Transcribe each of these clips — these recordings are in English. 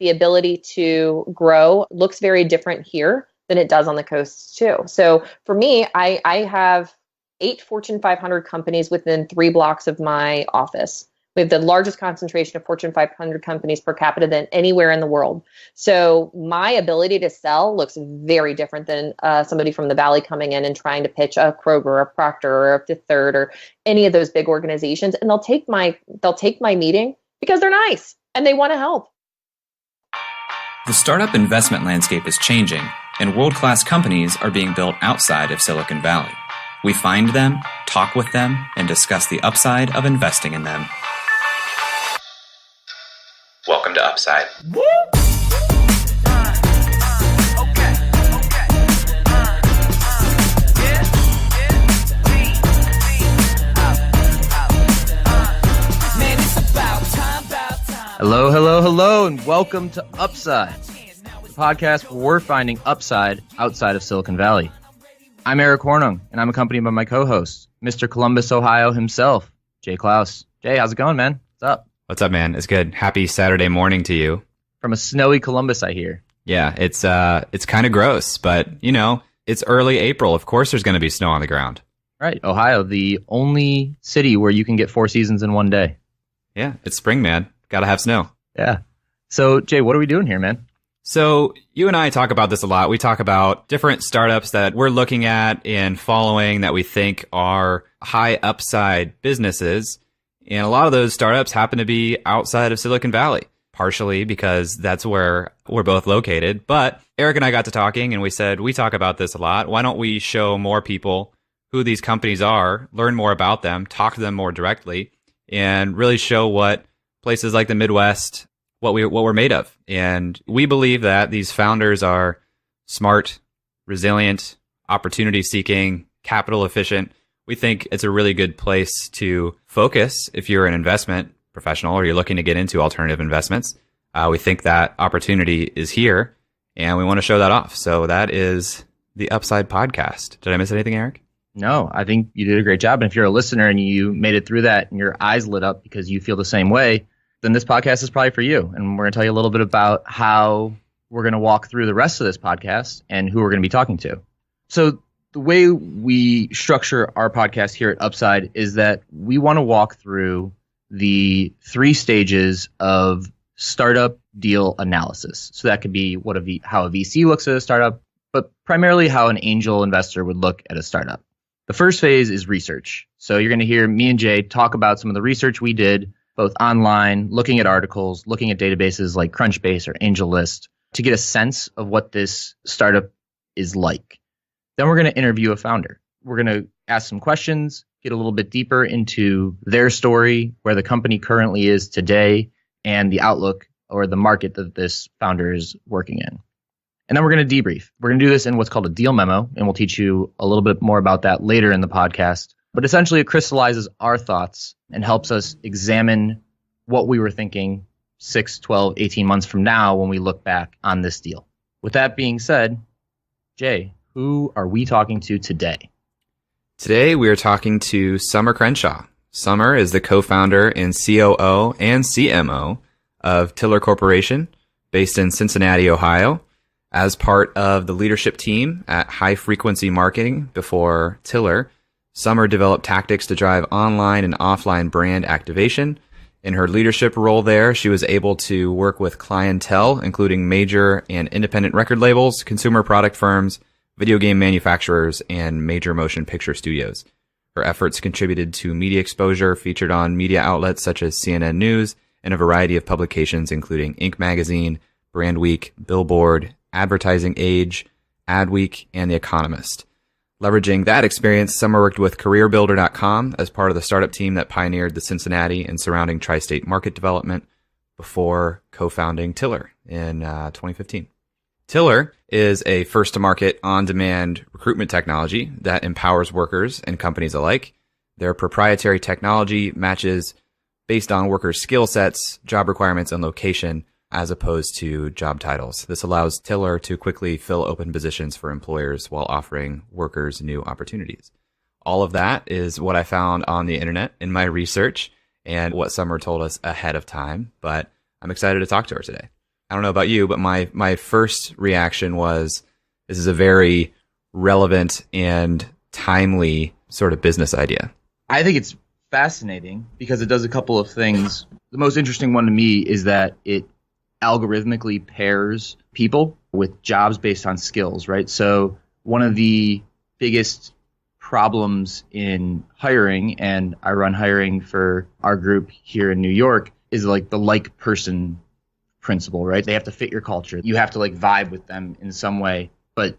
the ability to grow looks very different here than it does on the coast too. So for me, I have 8 Fortune 500 companies within 3 blocks of my office. We have the largest concentration of Fortune 500 companies per capita than anywhere in the world. So my ability to sell looks very different than somebody from the Valley coming in and trying to pitch a Kroger or a Procter or a Fifth Third or any of those big organizations. And they'll take my meeting because they're nice and they want to help. The startup investment landscape is changing, and world-class companies are being built outside of Silicon Valley. We find them, talk with them, and discuss the upside of investing in them. Welcome to Upside. Hello, and welcome to Upside, the podcast where we're finding upside outside of Silicon Valley. I'm Eric Hornung, and I'm accompanied by my co-host, Mr. Columbus, Ohio himself, Jay Klaus. Jay, how's it going, man? What's up? What's up, man? It's good. Happy Saturday morning to you. From a snowy Columbus, I hear. Yeah, it's kind of gross, but, it's early April. Of course there's going to be snow on the ground. Right. Ohio, the only city where you can get 4 seasons in one day. Yeah, it's spring, man. Gotta have snow. Yeah. So, Jay, what are we doing here, man? So you and I talk about this a lot. We talk about different startups that we're looking at and following that we think are high upside businesses. And a lot of those startups happen to be outside of Silicon Valley, partially because that's where we're both located. But Eric and I got to talking and we said, we talk about this a lot. Why don't we show more people who these companies are, learn more about them, talk to them more directly, and really show what places like the Midwest, what we're made of. And we believe that these founders are smart, resilient, opportunity seeking, capital efficient. We think it's a really good place to focus if you're an investment professional or you're looking to get into alternative investments. We think that opportunity is here and we want to show that off. So that is the Upside Podcast. Did I miss anything, Eric? No, I think you did a great job. And if you're a listener and you made it through that and your eyes lit up because you feel the same way, then this podcast is probably for you. And we're going to tell you a little bit about how we're going to walk through the rest of this podcast and who we're going to be talking to. So the way we structure our podcast here at Upside is that we want to walk through the 3 stages of startup deal analysis. So that could be how a VC looks at a startup, but primarily how an angel investor would look at a startup. The first phase is research. So you're going to hear me and Jay talk about some of the research we did, both online, looking at articles, looking at databases like Crunchbase or AngelList to get a sense of what this startup is like. Then we're going to interview a founder. We're going to ask some questions, get a little bit deeper into their story, where the company currently is today, and the outlook or the market that this founder is working in. And then we're going to debrief. We're going to do this in what's called a deal memo, and we'll teach you a little bit more about that later in the podcast. But essentially, it crystallizes our thoughts and helps us examine what we were thinking 6, 12, 18 months from now when we look back on this deal. With that being said, Jay, who are we talking to today? Today, we are talking to Summer Crenshaw. Summer is the co-founder and COO and CMO of tilr Corporation, based in Cincinnati, Ohio. As part of the leadership team at High Frequency Marketing before tilr, Summer developed tactics to drive online and offline brand activation. In her leadership role there, she was able to work with clientele, including major and independent record labels, consumer product firms, video game manufacturers, and major motion picture studios. Her efforts contributed to media exposure featured on media outlets such as CNN News and a variety of publications, including Inc. Magazine, Brand Week, Billboard, Advertising Age, Adweek, and The Economist. Leveraging that experience, Summer worked with CareerBuilder.com as part of the startup team that pioneered the Cincinnati and surrounding tri-state market development before co-founding tilr in 2015. tilr is a first-to-market, on-demand recruitment technology that empowers workers and companies alike. Their proprietary technology matches based on workers' skill sets, job requirements, and location, as opposed to job titles. This allows tilr to quickly fill open positions for employers while offering workers new opportunities. All of that is what I found on the internet in my research and what Summer told us ahead of time, but I'm excited to talk to her today. I don't know about you, but my first reaction was this is a very relevant and timely sort of business idea. I think it's fascinating because it does a couple of things. The most interesting one to me is that it algorithmically pairs people with jobs based on skills, right? So one of the biggest problems in hiring, and I run hiring for our group here in New York, is like the like person principle, right? They have to fit your culture. You have to like vibe with them in some way, but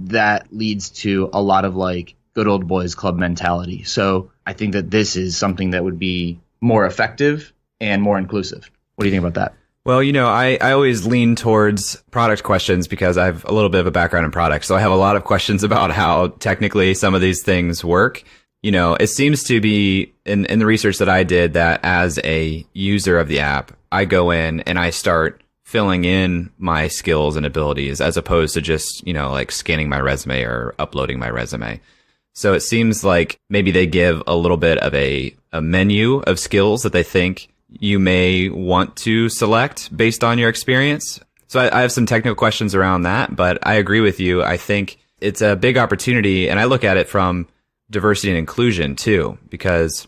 that leads to a lot of like good old boys club mentality. So I think that this is something that would be more effective and more inclusive. What do you think about that? Well, I always lean towards product questions because I have a little bit of a background in product. So I have a lot of questions about how technically some of these things work. It seems to be in the research that I did that as a user of the app, I go in and I start filling in my skills and abilities as opposed to just, like scanning my resume or uploading my resume. So it seems like maybe they give a little bit of a menu of skills that they think you may want to select based on your experience. So I have some technical questions around that, but I agree with you. I think it's a big opportunity, and I look at it from diversity and inclusion too, because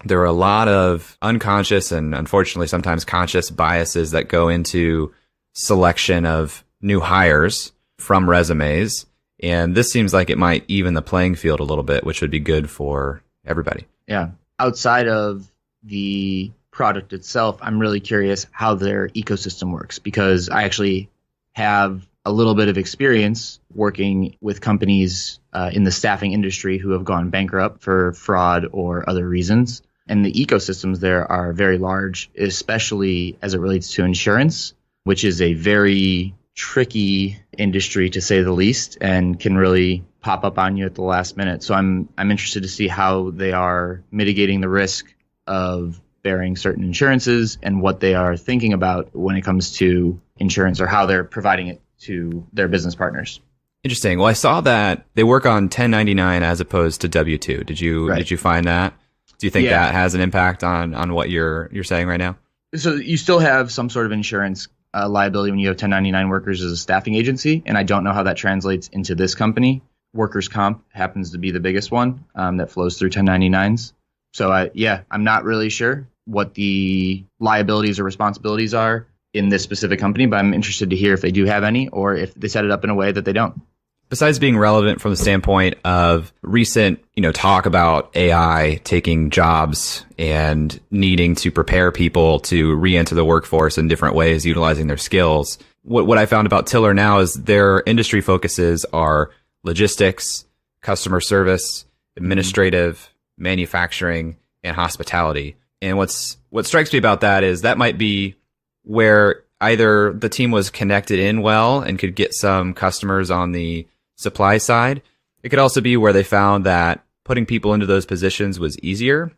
there are a lot of unconscious and unfortunately sometimes conscious biases that go into selection of new hires from resumes. And this seems like it might even the playing field a little bit, which would be good for everybody. Yeah. Outside of the product itself, I'm really curious how their ecosystem works, because I actually have a little bit of experience working with companies in the staffing industry who have gone bankrupt for fraud or other reasons. And the ecosystems there are very large, especially as it relates to insurance, which is a very tricky industry to say the least, and can really pop up on you at the last minute. So I'm interested to see how they are mitigating the risk of bearing certain insurances and what they are thinking about when it comes to insurance, or how they're providing it to their business partners. Interesting. Well, I saw that they work on 1099 as opposed to W-2. Did you find that? Do you think that has an impact on what you're saying right now? So you still have some sort of insurance liability when you have 1099 workers as a staffing agency, and I don't know how that translates into this company. Workers' comp happens to be the biggest one that flows through 1099s. So I'm not really sure what the liabilities or responsibilities are in this specific company, but I'm interested to hear if they do have any, or if they set it up in a way that they don't. Besides being relevant from the standpoint of recent, talk about AI taking jobs and needing to prepare people to re-enter the workforce in different ways, utilizing their skills, what I found about tilr now is their industry focuses are logistics, customer service, administrative, manufacturing, and hospitality. And what strikes me about that is that might be where either the team was connected in well and could get some customers on the supply side. It could also be where they found that putting people into those positions was easier.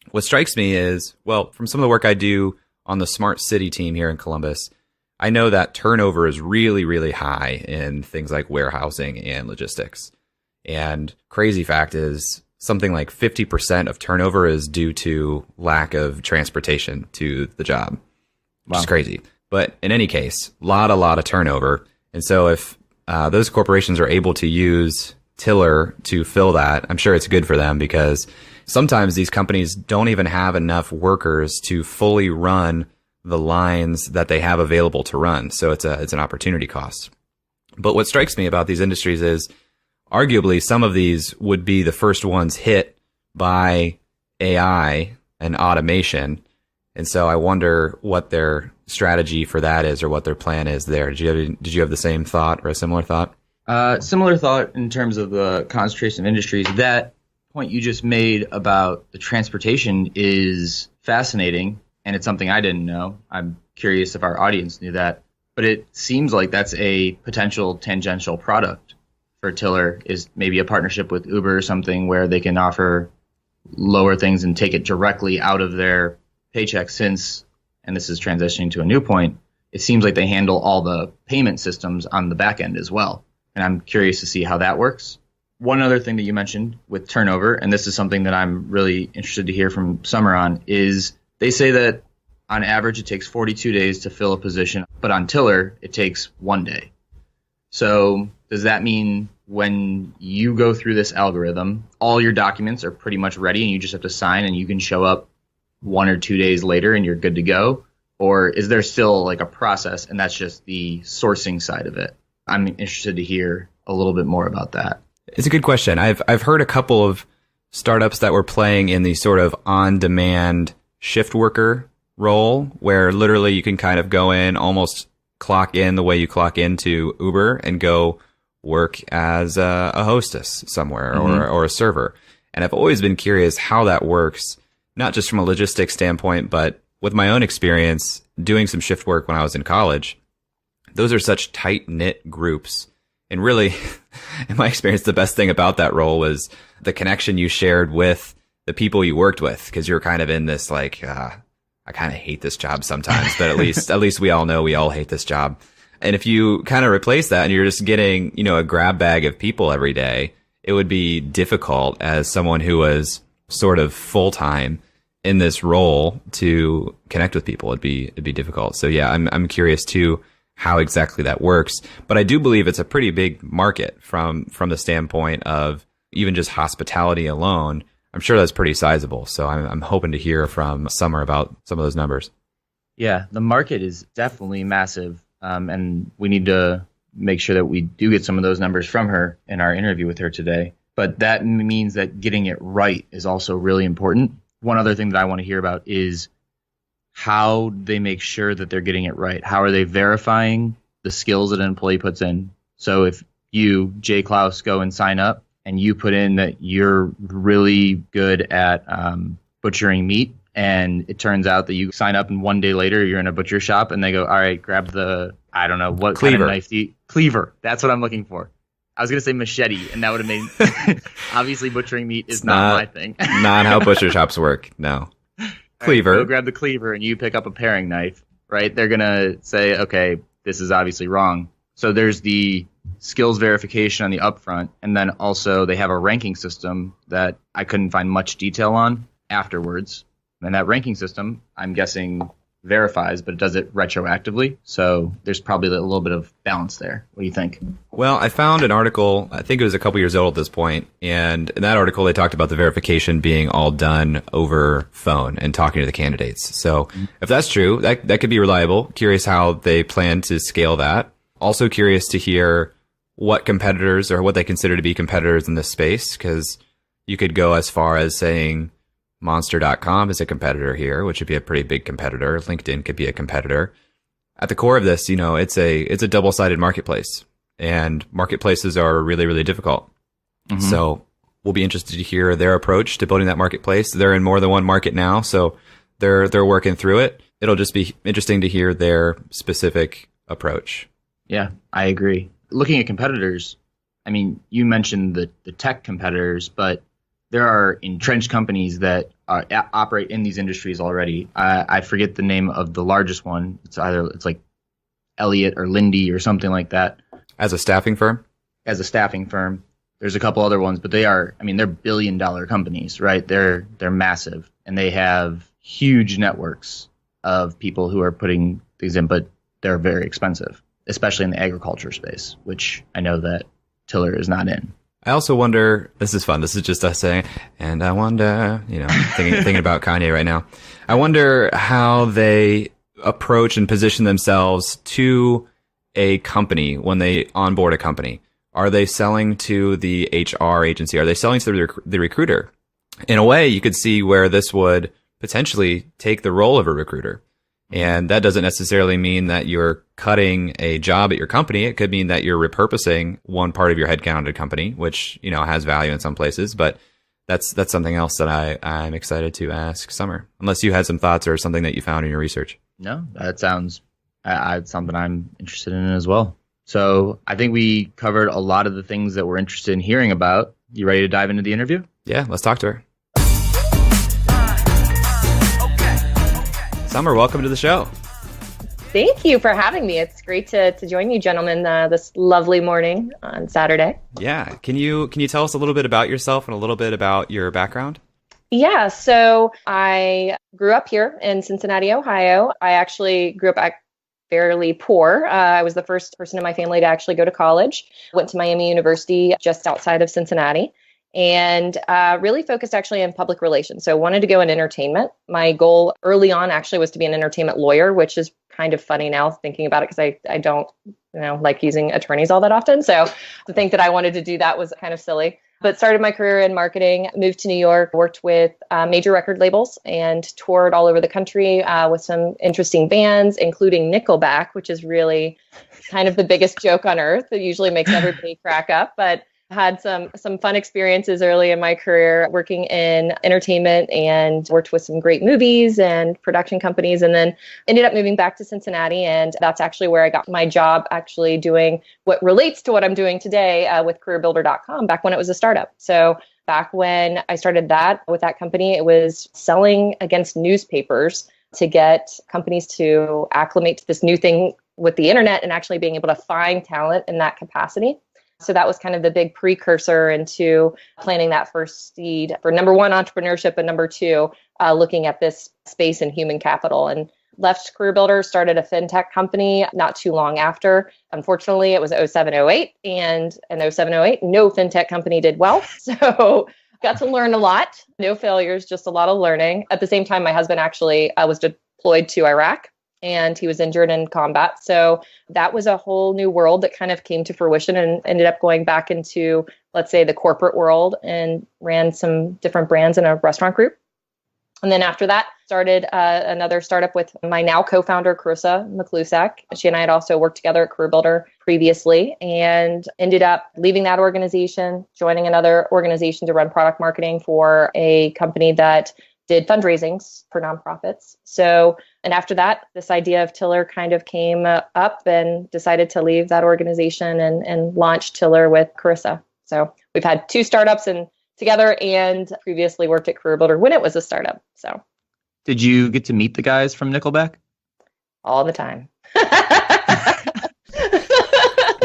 What strikes me is, well, from some of the work I do on the smart city team here in Columbus, I know that turnover is really, really high in things like warehousing and logistics. And crazy fact is something like 50% of turnover is due to lack of transportation to the job, which is crazy. But in any case, a lot of turnover. And so if those corporations are able to use tilr to fill that, I'm sure it's good for them, because sometimes these companies don't even have enough workers to fully run the lines that they have available to run. So it's an opportunity cost. But what strikes me about these industries is arguably some of these would be the first ones hit by AI and automation. And so I wonder what their strategy for that is, or what their plan is there. Did you have the same thought or a similar thought? Similar thought in terms of the concentration of industries. That point you just made about the transportation is fascinating, and it's something I didn't know. I'm curious if our audience knew that. But it seems like that's a potential tangential product for tilr, is maybe a partnership with Uber or something where they can offer lower things and take it directly out of their paycheck, since, and this is transitioning to a new point, it seems like they handle all the payment systems on the back end as well. And I'm curious to see how that works. One other thing that you mentioned with turnover, and this is something that I'm really interested to hear from Summer on, is they say that on average, it takes 42 days to fill a position, but on tilr, it takes 1 day. So does that mean when you go through this algorithm, all your documents are pretty much ready and you just have to sign and you can show up 1 or 2 days later and you're good to go? Or is there still like a process and that's just the sourcing side of it? I'm interested to hear a little bit more about that. It's a good question. I've heard a couple of startups that were playing in the sort of on-demand shift worker role where literally you can kind of go in, almost clock in the way you clock into Uber and go work as a hostess somewhere or a server. And I've always been curious how that works, not just from a logistics standpoint, but with my own experience doing some shift work when I was in college. Those are such tight-knit groups. And really, in my experience, the best thing about that role was the connection you shared with the people you worked with, because you're kind of in this like, I kind of hate this job sometimes, but at least we all know we all hate this job. And if you kind of replace that and you're just getting, a grab bag of people every day, it would be difficult as someone who was sort of full-time in this role to connect with people. It'd be difficult. So yeah, I'm curious too how exactly that works. But I do believe it's a pretty big market from the standpoint of even just hospitality alone. I'm sure that's pretty sizable. So I'm hoping to hear from Summer about some of those numbers. Yeah, the market is definitely massive. And we need to make sure that we do get some of those numbers from her in our interview with her today. But that means that getting it right is also really important. One other thing that I want to hear about is how they make sure that they're getting it right. How are they verifying the skills that an employee puts in? So if you, Jay Klaus, go and sign up and you put in that you're really good at butchering meat, and it turns out that you sign up and 1 day later you're in a butcher shop and they go, all right, grab the, I don't know, what cleaver. Kind of knife do you, cleaver. That's what I'm looking for. I was going to say machete, and that would have made, obviously butchering meat is not my thing. Not how butcher shops work, no. Cleaver. Right, go grab the cleaver and you pick up a paring knife, right? They're going to say, okay, this is obviously wrong. So there's the skills verification on the upfront, and then also they have a ranking system that I couldn't find much detail on afterwards. And that ranking system, I'm guessing, verifies, but it does it retroactively. So there's probably a little bit of balance there. What do you think? Well, I found an article, I think it was a couple years old at this point, and in that article they talked about the verification being all done over phone and talking to the candidates. So if that's true, that could be reliable. Curious how they plan to scale that. Also curious to hear what competitors or what they consider to be competitors in this space, because you could go as far as saying Monster.com is a competitor here, which would be a pretty big competitor. LinkedIn could be a competitor. At the core of this, it's a double-sided marketplace, and marketplaces are really, really difficult. Mm-hmm. So we'll be interested to hear their approach to building that marketplace. They're in more than one market now, so they're working through it. It'll just be interesting to hear their specific approach. Yeah, I agree. Looking at competitors, I mean, you mentioned the tech competitors, but there are entrenched companies that operate in these industries already. I forget the name of the largest one. It's like Elliott or Lindy or something like that. As a staffing firm? As a staffing firm. There's a couple other ones, but they're billion-dollar companies, right? They're massive, and they have huge networks of people who are putting things in, but they're very expensive, especially in the agriculture space, which I know that tilr is not in. I also wonder, this is fun, this is just us saying, and I wonder, thinking about Kanye right now. I wonder how they approach and position themselves to a company when they onboard a company. Are they selling to the HR agency? Are they selling to the recruiter? In a way, you could see where this would potentially take the role of a recruiter. And that doesn't necessarily mean that you're cutting a job at your company. It could mean that you're repurposing one part of your headcount at a company, which, has value in some places. But that's something else that I'm excited to ask Summer, unless you had some thoughts or something that you found in your research. No, that sounds something I'm interested in as well. So I think we covered a lot of the things that we're interested in hearing about. You ready to dive into the interview? Yeah, let's talk to her. Summer, welcome to the show. Thank you for having me. It's great to join you gentlemen this lovely morning on Saturday. Yeah. Can you tell us a little bit about yourself and a little bit about your background? Yeah, so I grew up here in Cincinnati, Ohio. I actually grew up fairly poor. I was the first person in my family to actually go to college. Went to Miami University just outside of Cincinnati and really focused actually in public relations. So wanted to go in entertainment. My goal early on actually was to be an entertainment lawyer, which is kind of funny now thinking about it because I don't like using attorneys all that often. So to think that I wanted to do that was kind of silly. But started my career in marketing, moved to New York, worked with major record labels and toured all over the country with some interesting bands, including Nickelback, which is really kind of the biggest joke on earth. It usually makes everybody crack up, but had some fun experiences early in my career working in entertainment and worked with some great movies and production companies, and then ended up moving back to Cincinnati. And that's actually where I got my job actually doing what relates to what I'm doing today with careerbuilder.com back when it was a startup. So back when I started that with that company, it was selling against newspapers to get companies to acclimate to this new thing with the internet and actually being able to find talent in that capacity. So that was kind of the big precursor into planting that first seed for number one, entrepreneurship, and number two, looking at this space in human capital. And left CareerBuilder, started a fintech company not too long after. Unfortunately, it was 0708, and in 0708, no fintech company did well. So got to learn a lot. No failures, just a lot of learning. At the same time, my husband actually was deployed to Iraq, and he was injured in combat. So that was a whole new world that kind of came to fruition and ended up going back into, let's say, the corporate world and ran some different brands in a restaurant group. And then after that, started another startup with my now co-founder, Carissa McClusack. She and I had also worked together at CareerBuilder previously and ended up leaving that organization, joining another organization to run product marketing for a company that did fundraisings for nonprofits. So, and after that, this idea of tilr kind of came up and decided to leave that organization and launch tilr with Carissa. So we've had two startups together and previously worked at CareerBuilder when it was a startup. So, did you get to meet the guys from Nickelback? All the time.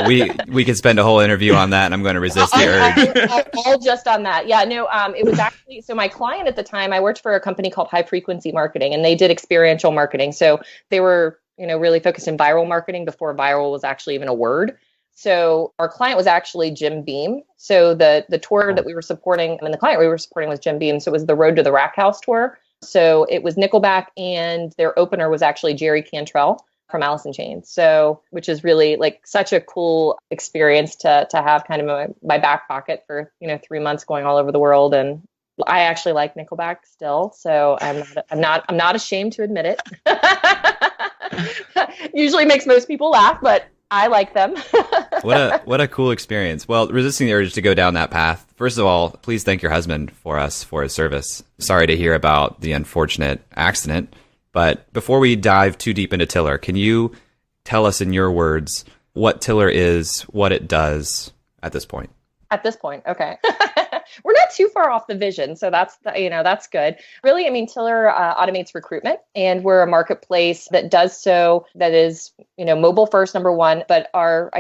We could spend a whole interview on that, and I'm going to resist the urge. All just on that. Yeah, no, it was actually, so my client at the time, I worked for a company called High Frequency Marketing, and they did experiential marketing. So they were, really focused in viral marketing before viral was actually even a word. So our client was actually Jim Beam. So the tour that we were supporting, the client we were supporting was Jim Beam. So it was the Road to the Rack House tour. So it was Nickelback, and their opener was actually Jerry Cantrell from Alice in Chains. So, which is really like such a cool experience to have kind of in my back pocket for, 3 months going all over the world. And I actually like Nickelback still. So I'm not ashamed to admit it. Usually makes most people laugh, but I like them. What a cool experience. Well, resisting the urge to go down that path. First of all, please thank your husband for us for his service. Sorry to hear about the unfortunate accident. But before we dive too deep into tilr, can you tell us in your words what tilr is, what it does at this point? At this point, okay. We're not too far off the vision, so that's good. Really, tilr automates recruitment, and we're a marketplace that does so. That is, mobile first, number one. But our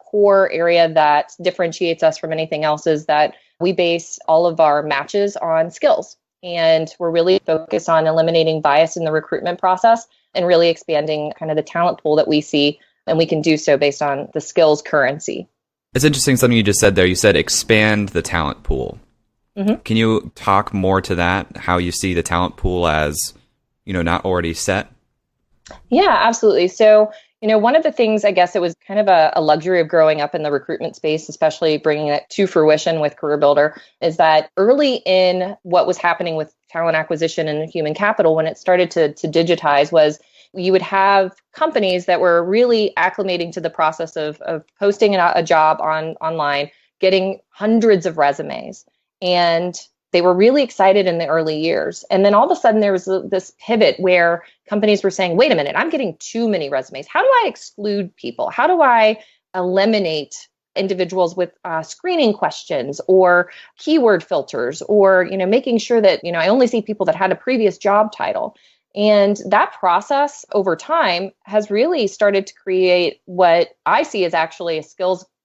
core area that differentiates us from anything else is that we base all of our matches on skills. And we're really focused on eliminating bias in the recruitment process and really expanding kind of the talent pool that we see. And we can do so based on the skills currency. It's interesting something you just said there. You said expand the talent pool. Mm-hmm. Can you talk more to that? How you see the talent pool as, not already set? Yeah, absolutely. So, one of the things, I guess it was kind of a luxury of growing up in the recruitment space, especially bringing it to fruition with CareerBuilder, is that early in what was happening with talent acquisition and human capital, when it started to digitize, was you would have companies that were really acclimating to the process of posting a job online, getting hundreds of resumes. And they were really excited in the early years. And then all of a sudden there was this pivot where companies were saying, wait a minute, I'm getting too many resumes. How do I exclude people? How do I eliminate individuals with screening questions or keyword filters or, making sure that, I only see people that had a previous job title. And that process over time has really started to create what I see as actually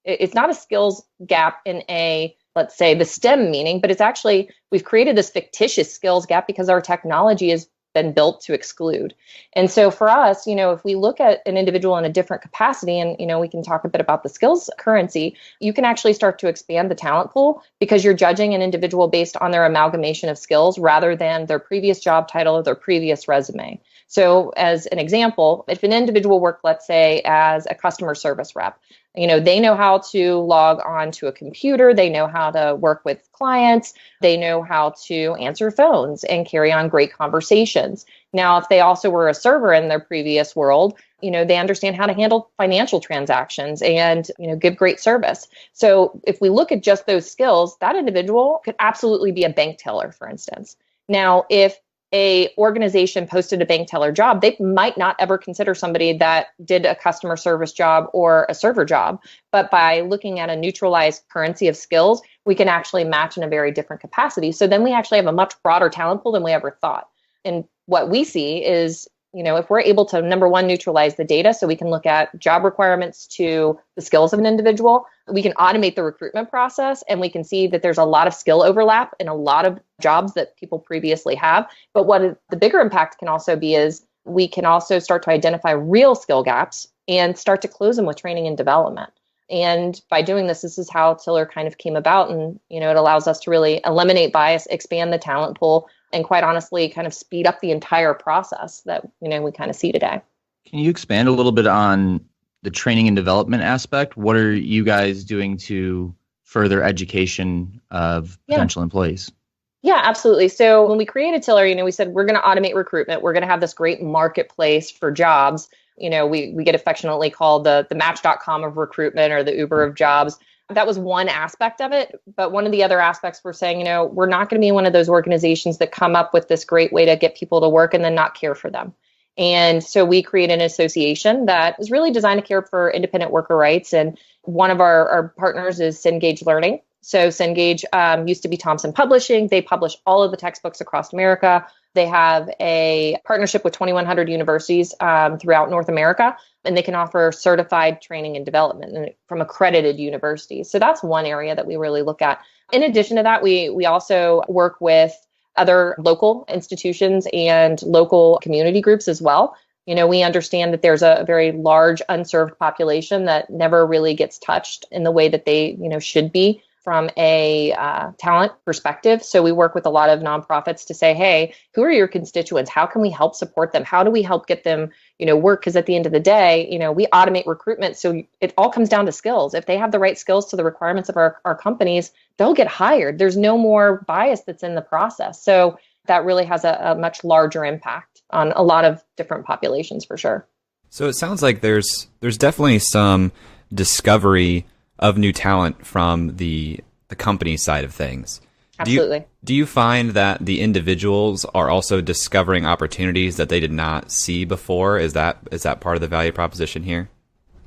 it's not a skills gap in a let's say, the STEM meaning, but it's actually, we've created this fictitious skills gap because our technology has been built to exclude. And so for us, if we look at an individual in a different capacity, and, we can talk a bit about the skills currency, you can actually start to expand the talent pool because you're judging an individual based on their amalgamation of skills rather than their previous job title or their previous resume. So as an example, if an individual worked, let's say, as a customer service rep, they know how to log on to a computer, they know how to work with clients, they know how to answer phones and carry on great conversations. Now, if they also were a server in their previous world, they understand how to handle financial transactions and, give great service. So if we look at just those skills, that individual could absolutely be a bank teller, for instance. Now, if a organization posted a bank teller job, they might not ever consider somebody that did a customer service job or a server job. But by looking at a neutralized currency of skills, we can actually match in a very different capacity. So then we actually have a much broader talent pool than we ever thought. And what we see is, if we're able to, number one, neutralize the data so we can look at job requirements to the skills of an individual, we can automate the recruitment process and we can see that there's a lot of skill overlap in a lot of jobs that people previously have. But what the bigger impact can also be is we can also start to identify real skill gaps and start to close them with training and development. And by doing this is how tilr kind of came about. And, it allows us to really eliminate bias, expand the talent pool, and quite honestly, kind of speed up the entire process that, we kind of see today. Can you expand a little bit on the training and development aspect? What are you guys doing to further education of potential employees? Yeah, absolutely. So when we created tilr, we said we're going to automate recruitment. We're going to have this great marketplace for jobs. We get affectionately called the Match.com of recruitment or the Uber of jobs. That was one aspect of it. But one of the other aspects we're saying, we're not going to be one of those organizations that come up with this great way to get people to work and then not care for them. And so we created an association that is really designed to care for independent worker rights. And one of our partners is Cengage Learning. So Cengage used to be Thomson Publishing. They publish all of the textbooks across America. They have a partnership with 2,100 universities throughout North America, and they can offer certified training and development from accredited universities. So that's one area that we really look at. In addition to that, we also work with other local institutions and local community groups as well. We understand that there's a very large unserved population that never really gets touched in the way that they, should be from a talent perspective. So we work with a lot of nonprofits to say, hey, who are your constituents? How can we help support them? How do we help get them, work? Because at the end of the day, we automate recruitment. So it all comes down to skills. If they have the right skills to the requirements of our companies, they'll get hired. There's no more bias that's in the process. So that really has a much larger impact on a lot of different populations for sure. So it sounds like there's definitely some discovery of new talent from the company side of things. Absolutely. Do you find that the individuals are also discovering opportunities that they did not see before? Is that part of the value proposition here?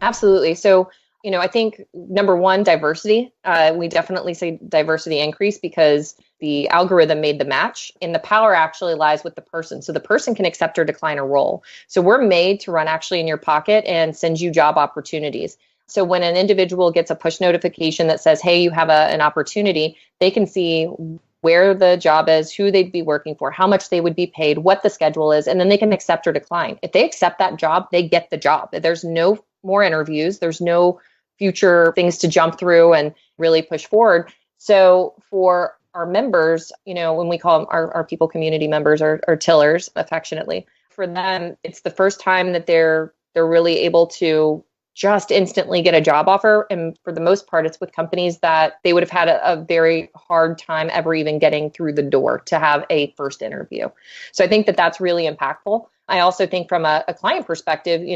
Absolutely. So, I think number one, diversity. We definitely say diversity increase because the algorithm made the match and the power actually lies with the person. So the person can accept or decline a role. So we're made to run actually in your pocket and send you job opportunities. So when an individual gets a push notification that says, hey, you have an opportunity, they can see where the job is, who they'd be working for, how much they would be paid, what the schedule is, and then they can accept or decline. If they accept that job, they get the job. There's no more interviews. There's no future things to jump through and really push forward. So for our members, when we call them our people community members or tillers affectionately, for them, it's the first time that they're really able to just instantly get a job offer. And for the most part, it's with companies that they would have had a very hard time ever even getting through the door to have a first interview. So I think that that's really impactful. I also think from a client perspective,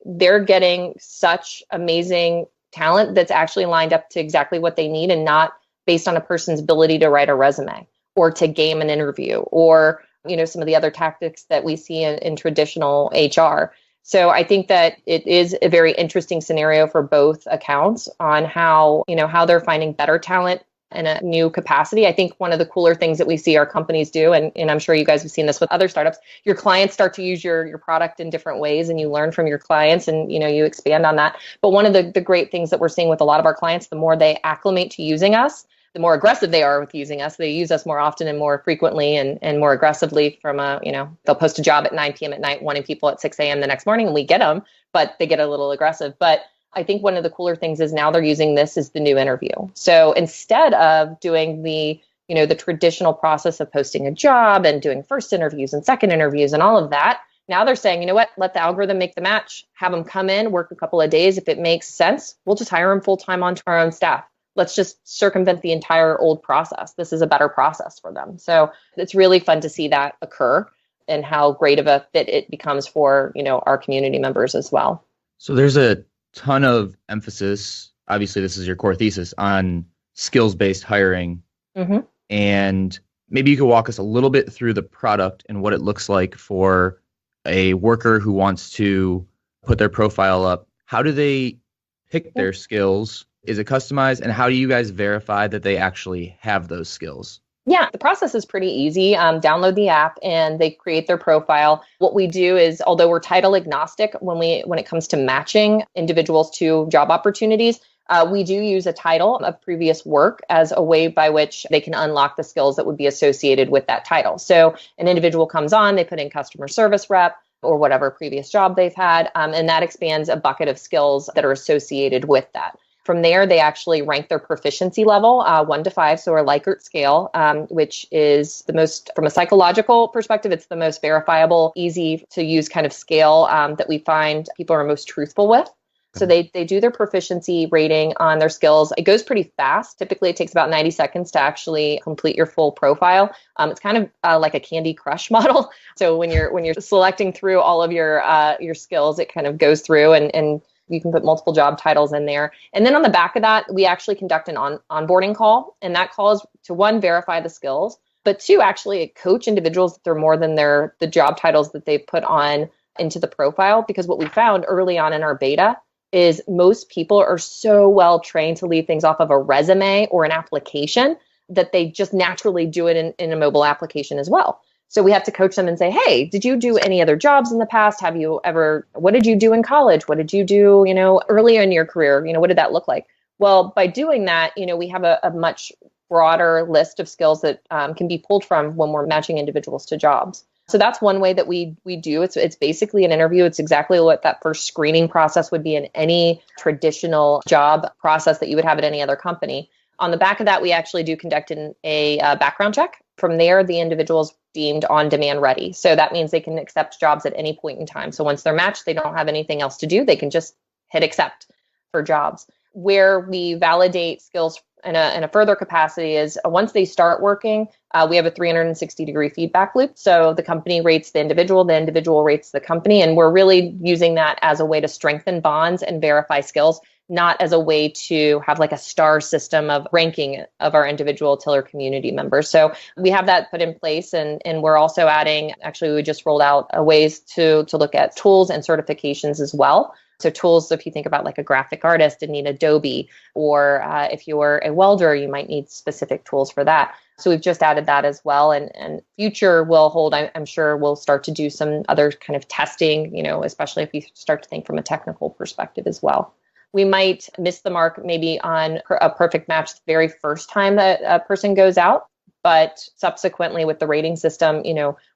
they're getting such amazing talent that's actually lined up to exactly what they need and not based on a person's ability to write a resume or to game an interview or, some of the other tactics that we see in traditional HR. So I think that it is a very interesting scenario for both accounts on how they're finding better talent in a new capacity. I think one of the cooler things that we see our companies do, and I'm sure you guys have seen this with other startups, your clients start to use your product in different ways and you learn from your clients and, you expand on that. But one of the great things that we're seeing with a lot of our clients, the more they acclimate to using us, the more aggressive they are with using us. They use us more often and more frequently and more aggressively from they'll post a job at 9 p.m. at night, wanting people at 6 a.m. the next morning, and we get them, but they get a little aggressive. But I think one of the cooler things is now they're using this as the new interview. So instead of doing the traditional process of posting a job and doing first interviews and second interviews and all of that, now they're saying, you know what, let the algorithm make the match, have them come in, work a couple of days. If it makes sense, we'll just hire them full-time onto our own staff. Let's just circumvent the entire old process. This is a better process for them. So it's really fun to see that occur and how great of a fit it becomes for, our community members as well. So there's a ton of emphasis, obviously this is your core thesis, on skills-based hiring. Mm-hmm. And maybe you could walk us a little bit through the product and what it looks like for a worker who wants to put their profile up. How do they pick their skills? Is it customized? And how do you guys verify that they actually have those skills? Yeah, the process is pretty easy. Download the app and they create their profile. What we do is, although we're title agnostic when it comes to matching individuals to job opportunities, we do use a title of previous work as a way by which they can unlock the skills that would be associated with that title. So an individual comes on, they put in customer service rep or whatever previous job they've had, and that expands a bucket of skills that are associated with that. From there, they actually rank their proficiency level 1 to 5, so a Likert scale, which is the most, from a psychological perspective, it's the most verifiable, easy to use kind of scale that we find people are most truthful with. So they do their proficiency rating on their skills. It goes pretty fast. Typically, it takes about 90 seconds to actually complete your full profile. It's kind of like a Candy Crush model. So when you're selecting through all of your skills, it kind of goes through and you can put multiple job titles in there. And then on the back of that, we actually conduct an onboarding call. And that call is to, 1, verify the skills, but 2, actually coach individuals that they're more than the job titles that they've put on into the profile. Because what we found early on in our beta is most people are so well trained to leave things off of a resume or an application that they just naturally do it in a mobile application as well. So we have to coach them and say, hey, did you do any other jobs in the past? What did you do in college? What did you do, earlier in your career? What did that look like? Well, by doing that, we have a much broader list of skills that can be pulled from when we're matching individuals to jobs. So that's one way that we do. It's basically an interview. It's exactly what that first screening process would be in any traditional job process that you would have at any other company. On the back of that, we actually do conduct a background check. From there, the individual is deemed on-demand ready. So that means they can accept jobs at any point in time. So once they're matched, they don't have anything else to do. They can just hit accept for jobs. Where we validate skills in a further capacity is once they start working, we have a 360-degree feedback loop. So the company rates the individual rates the company, and we're really using that as a way to strengthen bonds and verify skills, not as a way to have like a star system of ranking of our individual tilr community members. So we have that put in place, and we're also adding, actually we just rolled out ways to look at tools and certifications as well. So tools, if you think about like a graphic artist and need Adobe, or if you're a welder, you might need specific tools for that. So we've just added that as well. And future will hold, I'm sure we'll start to do some other kind of testing, especially if you start to think from a technical perspective as well. We might miss the mark maybe on a perfect match the very first time that a person goes out, but subsequently with the rating system,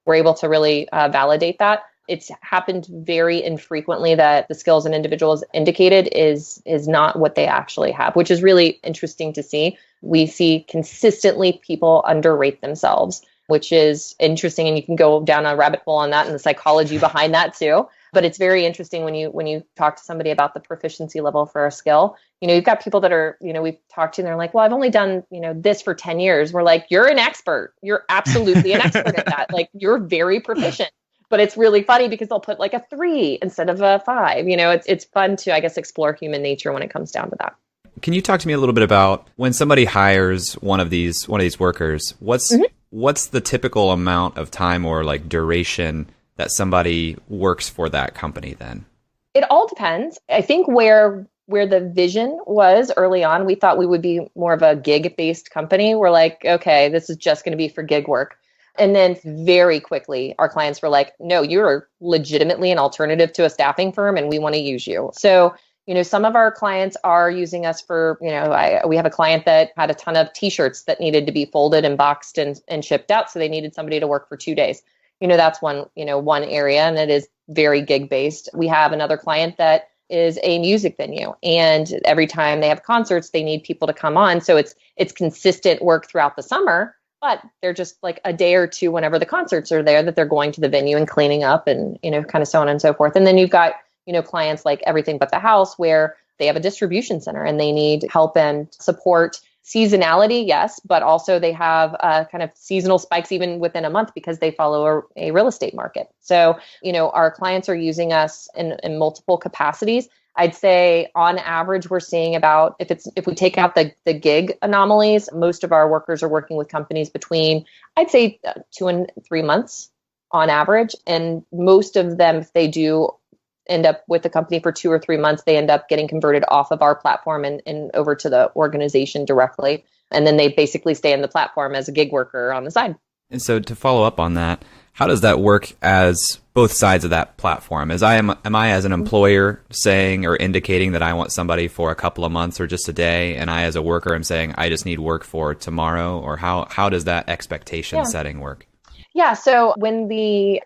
we're able to really validate that. It's happened very infrequently that the skills an individual has indicated is not what they actually have, which is really interesting to see. We see consistently people underrate themselves, which is interesting. And you can go down a rabbit hole on that and the psychology behind that too. But it's very interesting when you talk to somebody about the proficiency level for a skill. You've got people that are, we've talked to and they're like, well, I've only done, this for 10 years. We're like, you're an expert. You're absolutely an expert at that. Like, you're very proficient. But it's really funny because they'll put like a 3 instead of a 5. It's fun to, I guess, explore human nature when it comes down to that. Can you talk to me a little bit about when somebody hires one of these workers, what's the typical amount of time or like duration that somebody works for that company then? It all depends. I think where the vision was early on, we thought we would be more of a gig-based company. We're like, okay, this is just going to be for gig work. And then very quickly, our clients were like, no, you're legitimately an alternative to a staffing firm and we want to use you. So, Some of our clients are using us for, we have a client that had a ton of t-shirts that needed to be folded and boxed and shipped out. So they needed somebody to work for 2 days. That's one area, and it is very gig based. We have another client that is a music venue, and every time they have concerts, they need people to come on. So it's consistent work throughout the summer, but they're just like a day or two whenever the concerts are there that they're going to the venue and cleaning up and, kind of so on and so forth. And then you've got, clients like Everything But the House, where they have a distribution center and they need help and support. Seasonality, yes, but also they have kind of seasonal spikes even within a month because they follow a real estate market. So, our clients are using us in multiple capacities. I'd say on average, we're seeing about, if we take out the gig anomalies, most of our workers are working with companies between, I'd say 2 and 3 months on average. And most of them, if they do end up with the company for 2 or 3 months, they end up getting converted off of our platform and over to the organization directly. And then they basically stay in the platform as a gig worker on the side. And so to follow up on that, how does that work as both sides of that platform? Am I as an employer saying or indicating that I want somebody for a couple of months or just a day, and I as a worker am saying I just need work for tomorrow? Or how does that expectation setting work? Yeah, so when the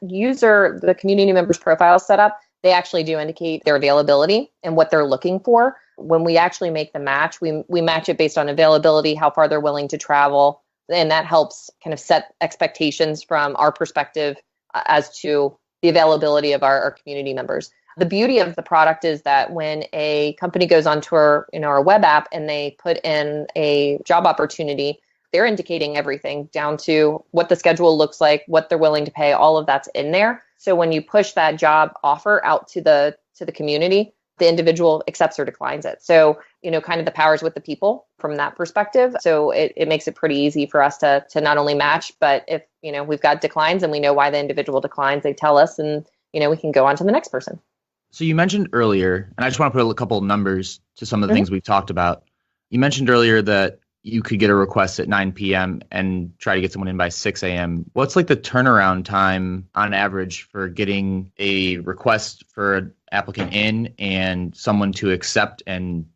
community member's profile is set up, they actually do indicate their availability and what they're looking for. When we actually make the match, we match it based on availability, how far they're willing to travel. And that helps kind of set expectations from our perspective as to the availability of our community members. The beauty of the product is that when a company goes onto our web app and they put in a job opportunity, they're indicating everything down to what the schedule looks like, what they're willing to pay, all of that's in there. So when you push that job offer out to the community, the individual accepts or declines it. So, kind of the power's with the people from that perspective. So it makes it pretty easy for us to not only match, but if, we've got declines and we know why the individual declines, they tell us and, we can go on to the next person. So you mentioned earlier, and I just want to put a couple of numbers to some of the things we've talked about. You mentioned earlier that you could get a request at 9 p.m. and try to get someone in by 6 a.m. What's like the turnaround time on average for getting a request for an applicant in and someone to accept and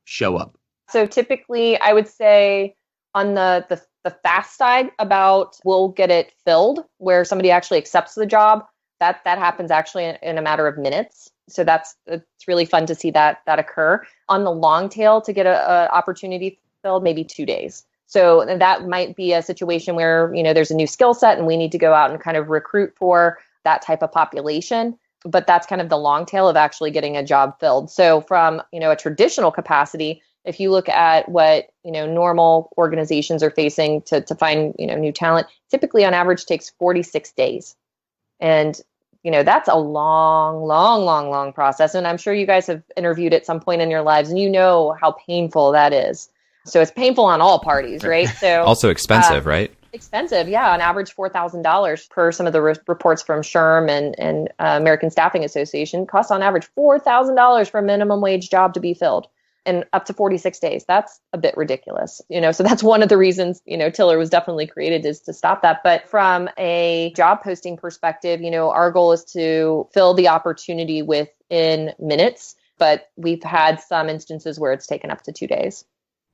show up? So typically, I would say on the fast side, we'll get it filled where somebody actually accepts the job. That happens actually in a matter of minutes. So it's really fun to see that occur. On the long tail, to get a opportunity filled, maybe 2 days. So that might be a situation where, there's a new skill set and we need to go out and kind of recruit for that type of population. But that's kind of the long tail of actually getting a job filled. So from, a traditional capacity, if you look at what, normal organizations are facing to find, new talent, typically on average takes 46 days. And, that's a long process. And I'm sure you guys have interviewed at some point in your lives and you know how painful that is. So it's painful on all parties, right? So also expensive, right? Expensive, yeah. On average, $4,000 per some of the reports from SHRM and American Staffing Association. Costs on average $4,000 for a minimum wage job to be filled, and up to 46 days. That's a bit ridiculous, So that's one of the reasons, tilr was definitely created, is to stop that. But from a job posting perspective, our goal is to fill the opportunity within minutes. But we've had some instances where it's taken up to 2 days.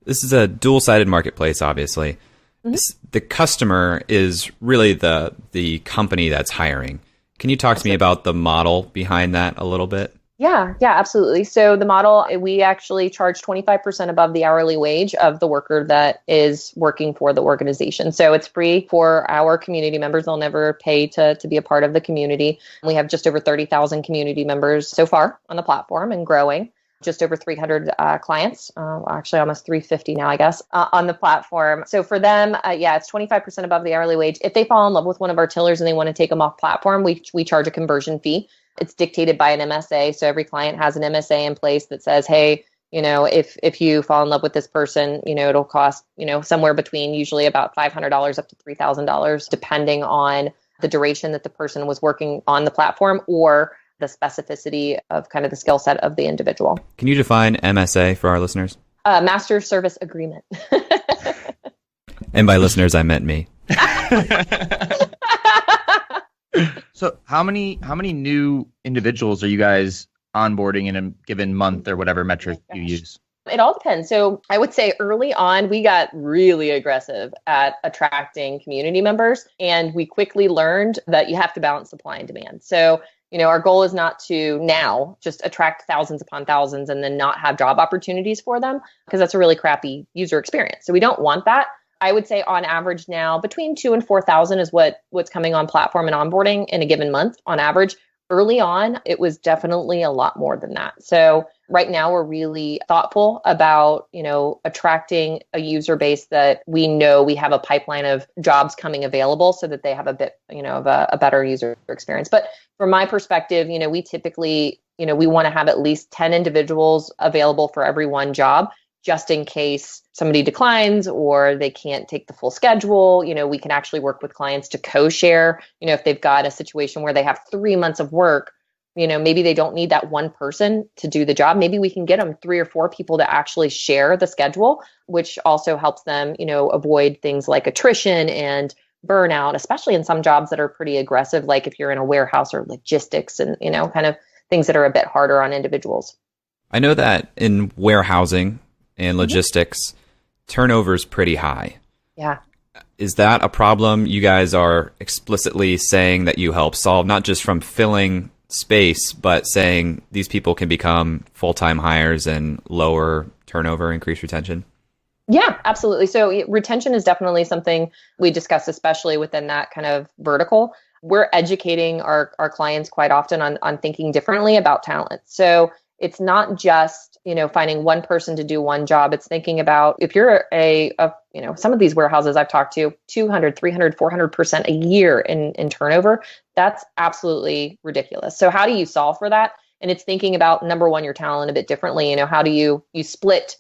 This is a dual-sided marketplace, obviously. Mm-hmm. The customer is really the company that's hiring. Can you talk to me about the model behind that a little bit? Yeah, absolutely. So the model, we actually charge 25% above the hourly wage of the worker that is working for the organization. So it's free for our community members. They'll never pay to be a part of the community. We have just over 30,000 community members so far on the platform and growing. Just over 300 clients, actually almost 350 now, I guess, on the platform. So for them, it's 25% above the hourly wage. If they fall in love with one of our tillers and they want to take them off platform, we charge a conversion fee. It's dictated by an MSA. So every client has an MSA in place that says, hey, if you fall in love with this person, it'll cost, somewhere between usually about $500 up to $3,000, depending on the duration that the person was working on the platform or the specificity of kind of the skill set of the individual. Can you define MSA for our listeners? Master Service Agreement. And by listeners, I meant me. So how many new individuals are you guys onboarding in a given month or whatever metric you use? It all depends. So I would say early on, we got really aggressive at attracting community members, and we quickly learned that you have to balance supply and demand. So, our goal is not to now just attract thousands upon thousands and then not have job opportunities for them, because that's a really crappy user experience. So we don't want that. I would say on average now between 2,000 and 4,000 is what's coming on platform and onboarding in a given month on average. Early on, it was definitely a lot more than that. So right now we're really thoughtful about, attracting a user base that we know we have a pipeline of jobs coming available so that they have a bit, of a better user experience. But from my perspective, we typically, we want to have at least 10 individuals available for every one job, just in case somebody declines or they can't take the full schedule. We can actually work with clients to co-share, if they've got a situation where they have 3 months of work, maybe they don't need that one person to do the job. Maybe we can get them 3 or 4 people to actually share the schedule, which also helps them, avoid things like attrition and burnout, especially in some jobs that are pretty aggressive, like if you're in a warehouse or logistics and, kind of things that are a bit harder on individuals. I know that in warehousing and logistics, turnover is pretty high. Yeah. Is that a problem you guys are explicitly saying that you help solve, not just from filling space, but saying these people can become full-time hires and lower turnover, increase retention? Yeah, absolutely. So retention is definitely something we discuss, especially within that kind of vertical. We're educating our clients quite often on thinking differently about talent. So it's not just, finding one person to do one job. It's thinking about if you're some of these warehouses I've talked to, 200, 300, 400% a year in turnover, that's absolutely ridiculous. So how do you solve for that? And it's thinking about, number one, your talent a bit differently. How do you split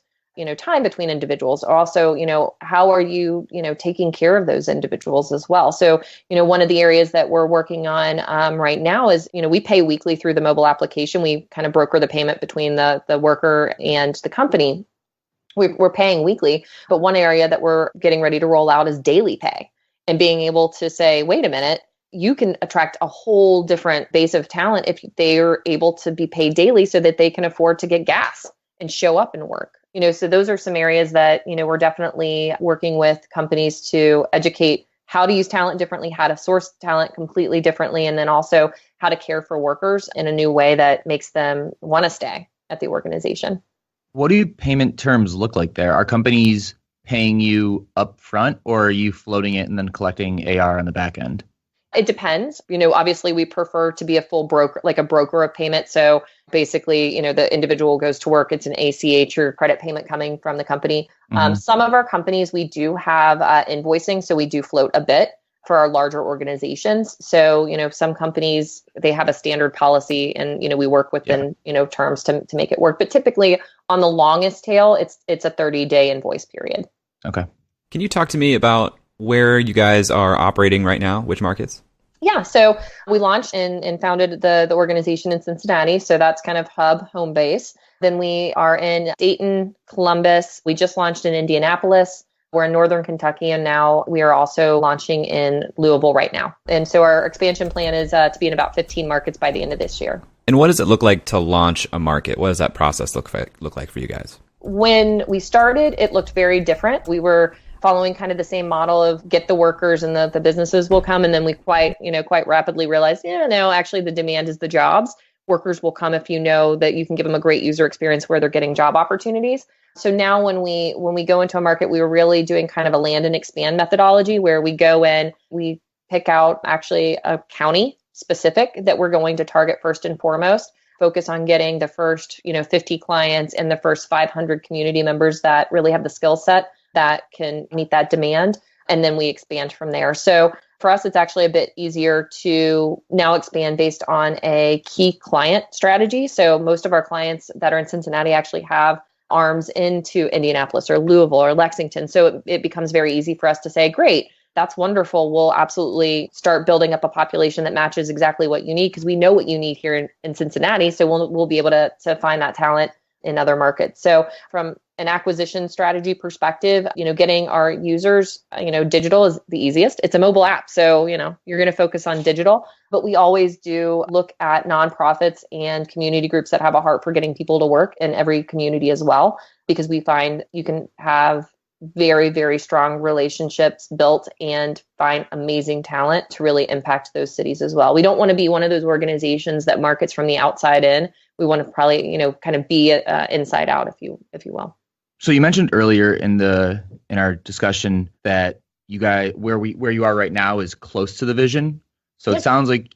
time between individuals? Also, how are you, taking care of those individuals as well? So, one of the areas that we're working on right now is, we pay weekly through the mobile application. We kind of broker the payment between the worker and the company. We're paying weekly, but one area that we're getting ready to roll out is daily pay, and being able to say, wait a minute, you can attract a whole different base of talent if they are able to be paid daily so that they can afford to get gas and show up and work. So those are some areas that, we're definitely working with companies to educate how to use talent differently, how to source talent completely differently, and then also how to care for workers in a new way that makes them want to stay at the organization. What do payment terms look like there? Are companies paying you up front, or are you floating it and then collecting AR on the back end? It depends. Obviously we prefer to be a full broker, like a broker of payment. So basically, the individual goes to work, it's an ACH or credit payment coming from the company. Mm-hmm. Some of our companies, we do have invoicing. So we do float a bit for our larger organizations. So, some companies, they have a standard policy and, we work within, terms to make it work. But typically on the longest tail, it's a 30-day invoice period. Okay. Can you talk to me about where you guys are operating right now? Which markets? Yeah, so we launched and founded the organization in Cincinnati. So that's kind of hub, home base. Then we are in Dayton, Columbus. We just launched in Indianapolis. We're in Northern Kentucky, and now we are also launching in Louisville right now. And so our expansion plan is to be in about 15 markets by the end of this year. And what does it look like to launch a market? What does that process look like for you guys? When we started, it looked very different. We were following kind of the same model of get the workers and the businesses will come. And then we quite rapidly realized, actually the demand is the jobs. Workers will come if you know that you can give them a great user experience where they're getting job opportunities. So now when we go into a market, we were really doing kind of a land and expand methodology where we go in, we pick out actually a county specific that we're going to target first and foremost, focus on getting the first, 50 clients and the first 500 community members that really have the skill set that can meet that demand. And then we expand from there. So for us, it's actually a bit easier to now expand based on a key client strategy. So most of our clients that are in Cincinnati actually have arms into Indianapolis or Louisville or Lexington. So it becomes very easy for us to say, great, that's wonderful. We'll absolutely start building up a population that matches exactly what you need because we know what you need here in Cincinnati. So we'll be able to find that talent in other markets. So from an acquisition strategy perspective, getting our users, digital is the easiest. It's a mobile app. So, you're going to focus on digital, but we always do look at nonprofits and community groups that have a heart for getting people to work in every community as well, because we find you can have very, very strong relationships built and find amazing talent to really impact those cities as well. We don't want to be one of those organizations that markets from the outside in. We want to probably, kind of be inside out, if you will. So you mentioned earlier in our discussion that you guys where you are right now is close to the vision. So It sounds like,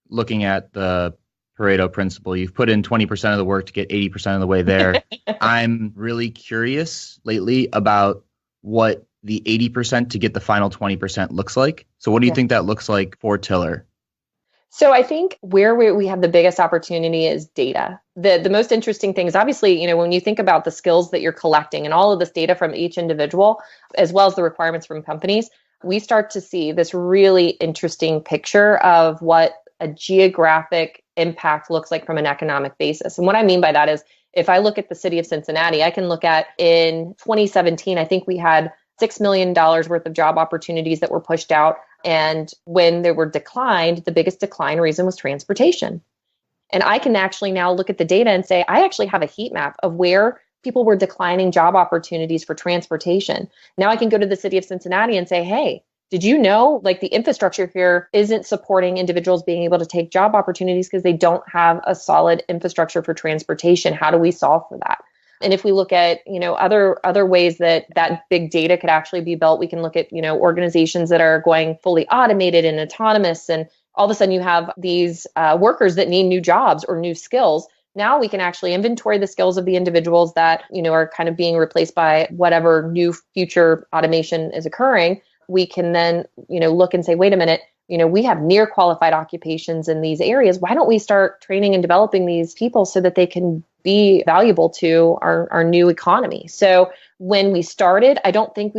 looking at the Pareto principle, you've put in 20% of the work to get 80% of the way there. I'm really curious lately about what the 80% to get the final 20% looks like. So what do you think that looks like for tilr? So I think where we have the biggest opportunity is data. The most interesting thing is obviously, when you think about the skills that you're collecting and all of this data from each individual, as well as the requirements from companies, we start to see this really interesting picture of what a geographic impact looks like from an economic basis. And what I mean by that is, if I look at the city of Cincinnati, I can look at in 2017, I think we had $6 million worth of job opportunities that were pushed out. And when they were declined, the biggest decline reason was transportation. And I can actually now look at the data and say, I actually have a heat map of where people were declining job opportunities for transportation. Now I can go to the city of Cincinnati and say, hey, did you know, the infrastructure here isn't supporting individuals being able to take job opportunities because they don't have a solid infrastructure for transportation? How do we solve for that? And if we look at, other ways that big data could actually be built, we can look at, organizations that are going fully automated and autonomous. And all of a sudden you have these workers that need new jobs or new skills. Now we can actually inventory the skills of the individuals that, are kind of being replaced by whatever new future automation is occurring. We can then, look and say, wait a minute, we have near qualified occupations in these areas. Why don't we start training and developing these people so that they can be valuable to our new economy? So when we started, I don't think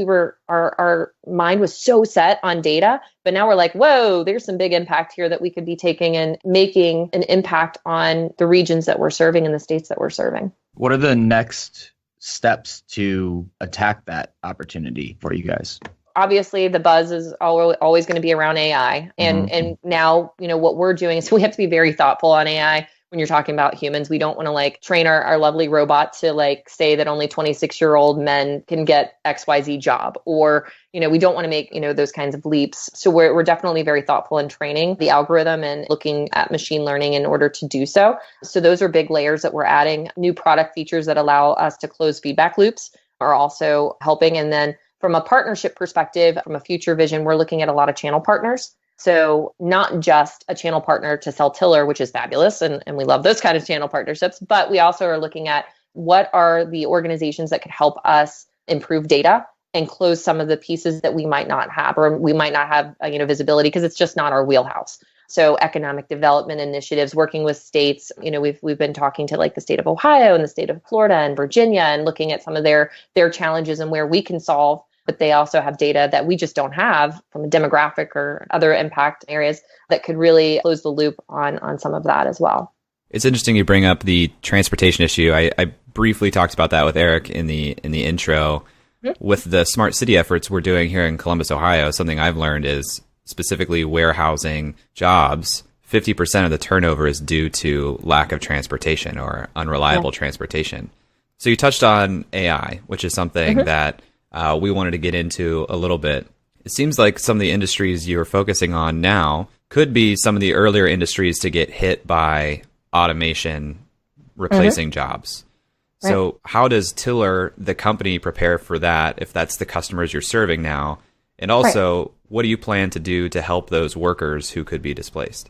our mind was so set on data, but now we're like, whoa, there's some big impact here that we could be taking and making an impact on the regions that we're serving and the states that we're serving. What are the next steps to attack that opportunity for you guys? Obviously, the buzz is always going to be around AI. And now, what we're doing is we have to be very thoughtful on AI when you're talking about humans. We don't want to train our lovely robot to say that only 26-year-old men can get XYZ job, or, we don't want to make, those kinds of leaps. So we're definitely very thoughtful in training the algorithm and looking at machine learning in order to do so. So those are big layers that we're adding. New product features that allow us to close feedback loops are also helping. And then from a partnership perspective, from a future vision, we're looking at a lot of channel partners. So not just a channel partner to sell tilr, which is fabulous, and we love those kind of channel partnerships, but we also are looking at what are the organizations that could help us improve data and close some of the pieces that we might not have, or we might not have visibility because it's just not our wheelhouse. So economic development initiatives, working with states, we've been talking to the state of Ohio and the state of Florida and Virginia, and looking at some of their challenges and where we can solve. But they also have data that we just don't have from a demographic or other impact areas that could really close the loop on some of that as well. It's interesting you bring up the transportation issue. I briefly talked about that with Eric in the intro. Mm-hmm. With the smart city efforts we're doing here in Columbus, Ohio, something I've learned is specifically warehousing jobs, 50% of the turnover is due to lack of transportation or unreliable transportation. So you touched on AI, which is something that we wanted to get into a little bit. It seems like some of the industries you're focusing on now could be some of the earlier industries to get hit by automation replacing jobs. Right. So how does tilr, the company, prepare for that if that's the customers you're serving now? And also, what do you plan to do to help those workers who could be displaced?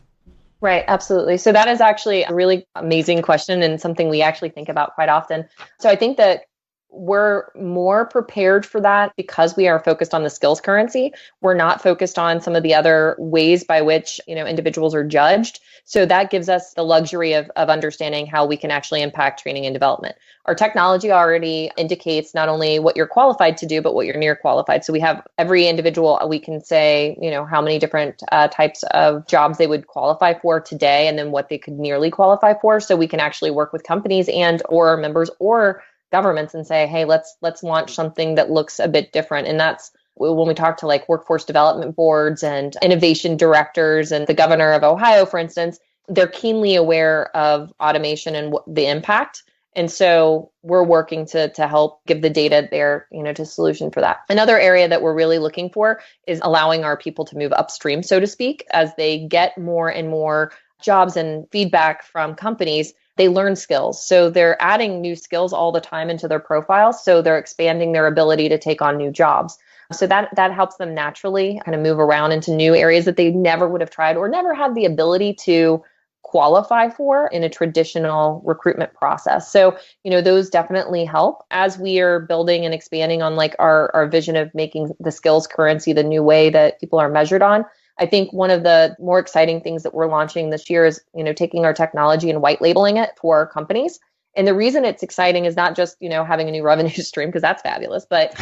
Right, absolutely. So that is actually a really amazing question and something we actually think about quite often. So I think that we're more prepared for that because we are focused on the skills currency. We're not focused on some of the other ways by which, individuals are judged. So that gives us the luxury of understanding how we can actually impact training and development. Our technology already indicates not only what you're qualified to do, but what you're near qualified. So we have every individual, we can say, how many different types of jobs they would qualify for today, and then what they could nearly qualify for. So we can actually work with companies and or members or governments and say, hey, let's launch something that looks a bit different. And that's when we talk to like workforce development boards and innovation directors and the governor of Ohio, for instance, they're keenly aware of automation and the impact. And so we're working to help give the data there, to solution for that. Another area that we're really looking for is allowing our people to move upstream, so to speak, as they get more and more jobs and feedback from companies. They learn skills. So they're adding new skills all the time into their profiles. So they're expanding their ability to take on new jobs. So that helps them naturally kind of move around into new areas that they never would have tried or never had the ability to qualify for in a traditional recruitment process. So, those definitely help as we are building and expanding on like our vision of making the skills currency the new way that people are measured on. I think one of the more exciting things that we're launching this year is, taking our technology and white labeling it for companies. And the reason it's exciting is not just, having a new revenue stream, because that's fabulous, but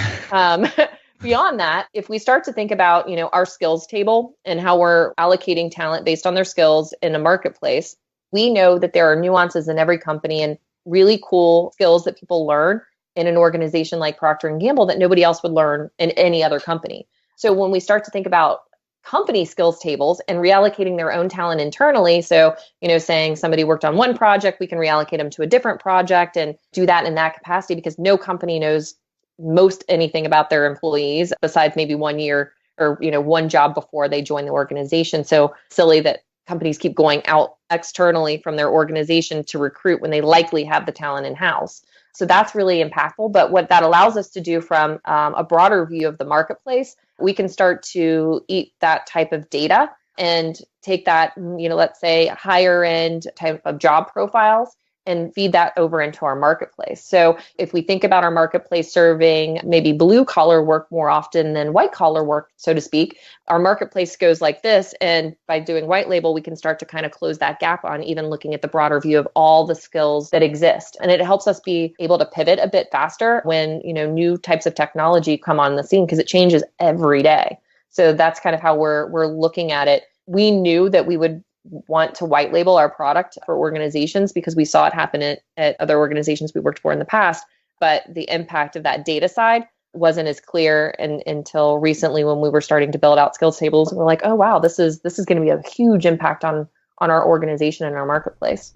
beyond that, if we start to think about, our skills table and how we're allocating talent based on their skills in a marketplace, we know that there are nuances in every company and really cool skills that people learn in an organization like Procter & Gamble that nobody else would learn in any other company. So when we start to think about company skills tables and reallocating their own talent internally. So, saying somebody worked on one project, we can reallocate them to a different project and do that in that capacity because no company knows most anything about their employees besides maybe 1 year or, one job before they join the organization. So silly that companies keep going out externally from their organization to recruit when they likely have the talent in-house. So that's really impactful. But what that allows us to do from a broader view of the marketplace, we can start to eat that type of data and take that, let's say higher end type of job profiles and feed that over into our marketplace. So if we think about our marketplace serving maybe blue collar work more often than white collar work, so to speak, our marketplace goes like this. And by doing white label, we can start to kind of close that gap on even looking at the broader view of all the skills that exist. And it helps us be able to pivot a bit faster when, new types of technology come on the scene because it changes every day. So that's kind of how we're looking at it. We knew that we would want to white label our product for organizations because we saw it happen at other organizations we worked for in the past. But the impact of that data side wasn't as clear until recently when we were starting to build out skills tables. And we're like, oh, wow, this is going to be a huge impact on our organization and our marketplace.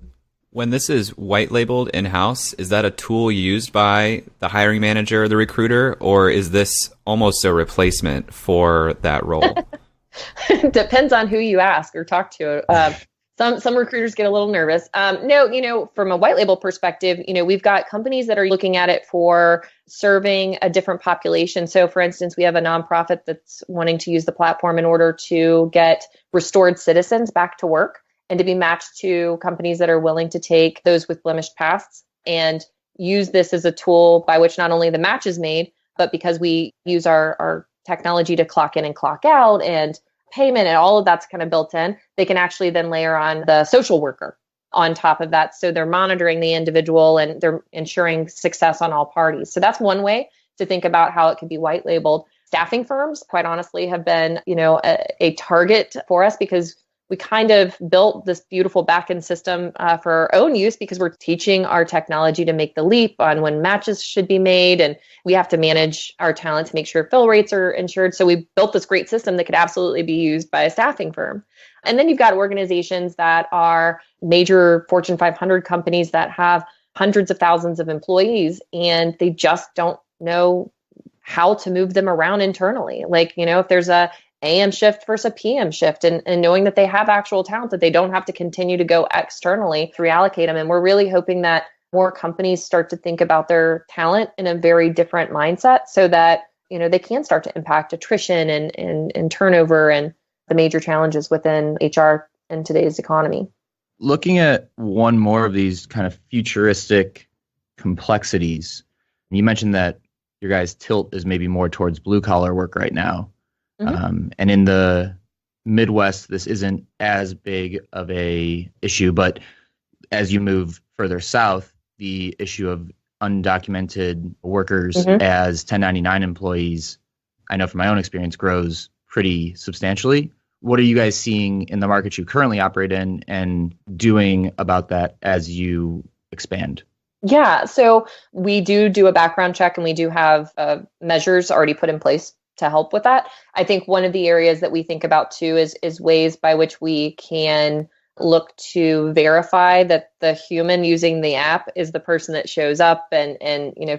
When this is white labeled in-house, is that a tool used by the hiring manager or the recruiter, or is this almost a replacement for that role? Depends on who you ask or talk to. Some recruiters get a little nervous. No, from a white label perspective, we've got companies that are looking at it for serving a different population. So for instance, we have a nonprofit that's wanting to use the platform in order to get restored citizens back to work and to be matched to companies that are willing to take those with blemished pasts and use this as a tool by which not only the match is made, but because we use our technology to clock in and clock out and payment and all of that's kind of built in, they can actually then layer on the social worker on top of that. So they're monitoring the individual and they're ensuring success on all parties. So that's one way to think about how it could be white labeled. Staffing firms, quite honestly, have been, a target for us because we kind of built this beautiful backend system for our own use because we're teaching our technology to make the leap on when matches should be made. And we have to manage our talent to make sure fill rates are ensured. So we built this great system that could absolutely be used by a staffing firm. And then you've got organizations that are major Fortune 500 companies that have hundreds of thousands of employees, and they just don't know how to move them around internally. Like, if there's a AM shift versus a PM shift and knowing that they have actual talent that they don't have to continue to go externally to reallocate them. And we're really hoping that more companies start to think about their talent in a very different mindset so that, they can start to impact attrition and turnover and the major challenges within HR in today's economy. Looking at one more of these kind of futuristic complexities, you mentioned that your guys' tilt is maybe more towards blue collar work right now. Mm-hmm. And in the Midwest, this isn't as big of a issue, but as you move further south, the issue of undocumented workers mm-hmm. as 1099 employees, I know from my own experience, grows pretty substantially. What are you guys seeing in the market you currently operate in and doing about that as you expand? Yeah, so we do a background check, and we do have measures already put in place to help with that. I think one of the areas that we think about too is ways by which we can look to verify that the human using the app is the person that shows up, and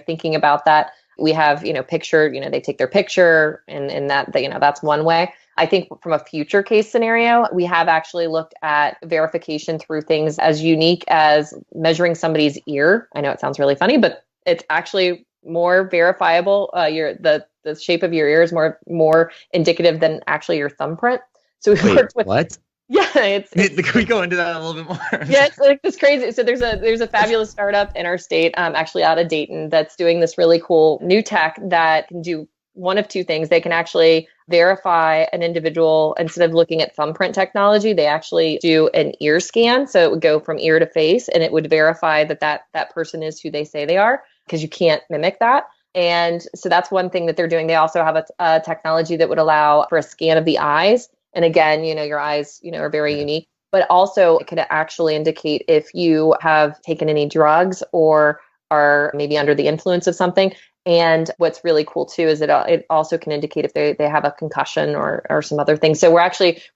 thinking about that. We have, picture, they take their picture, and that's one way. I think from a future case scenario, we have actually looked at verification through things as unique as measuring somebody's ear. I know it sounds really funny, but it's actually more verifiable. The shape of your ear is more indicative than actually your thumbprint. So we worked with what? Yeah, Can we go into that a little bit more? Yeah, it's like this crazy. So there's a fabulous startup in our state, actually out of Dayton, that's doing this really cool new tech that can do one of two things. They can actually verify an individual instead of looking at thumbprint technology. They actually do an ear scan, so it would go from ear to face, and it would verify that person is who they say they are, because you can't mimic that. And so that's one thing that they're doing. They also have a technology that would allow for a scan of the eyes. And again, your eyes, are very unique, but also it could actually indicate if you have taken any drugs or are maybe under the influence of something. And what's really cool too is it also can indicate if they have a concussion or some other things. So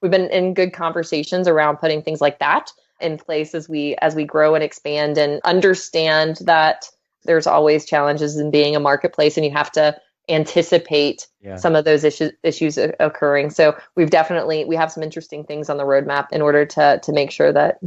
we've been in good conversations around putting things like that in place as we grow and expand, and understand that there's always challenges in being a marketplace, and you have to anticipate some of those issues occurring. So we have some interesting things on the roadmap in order to make sure that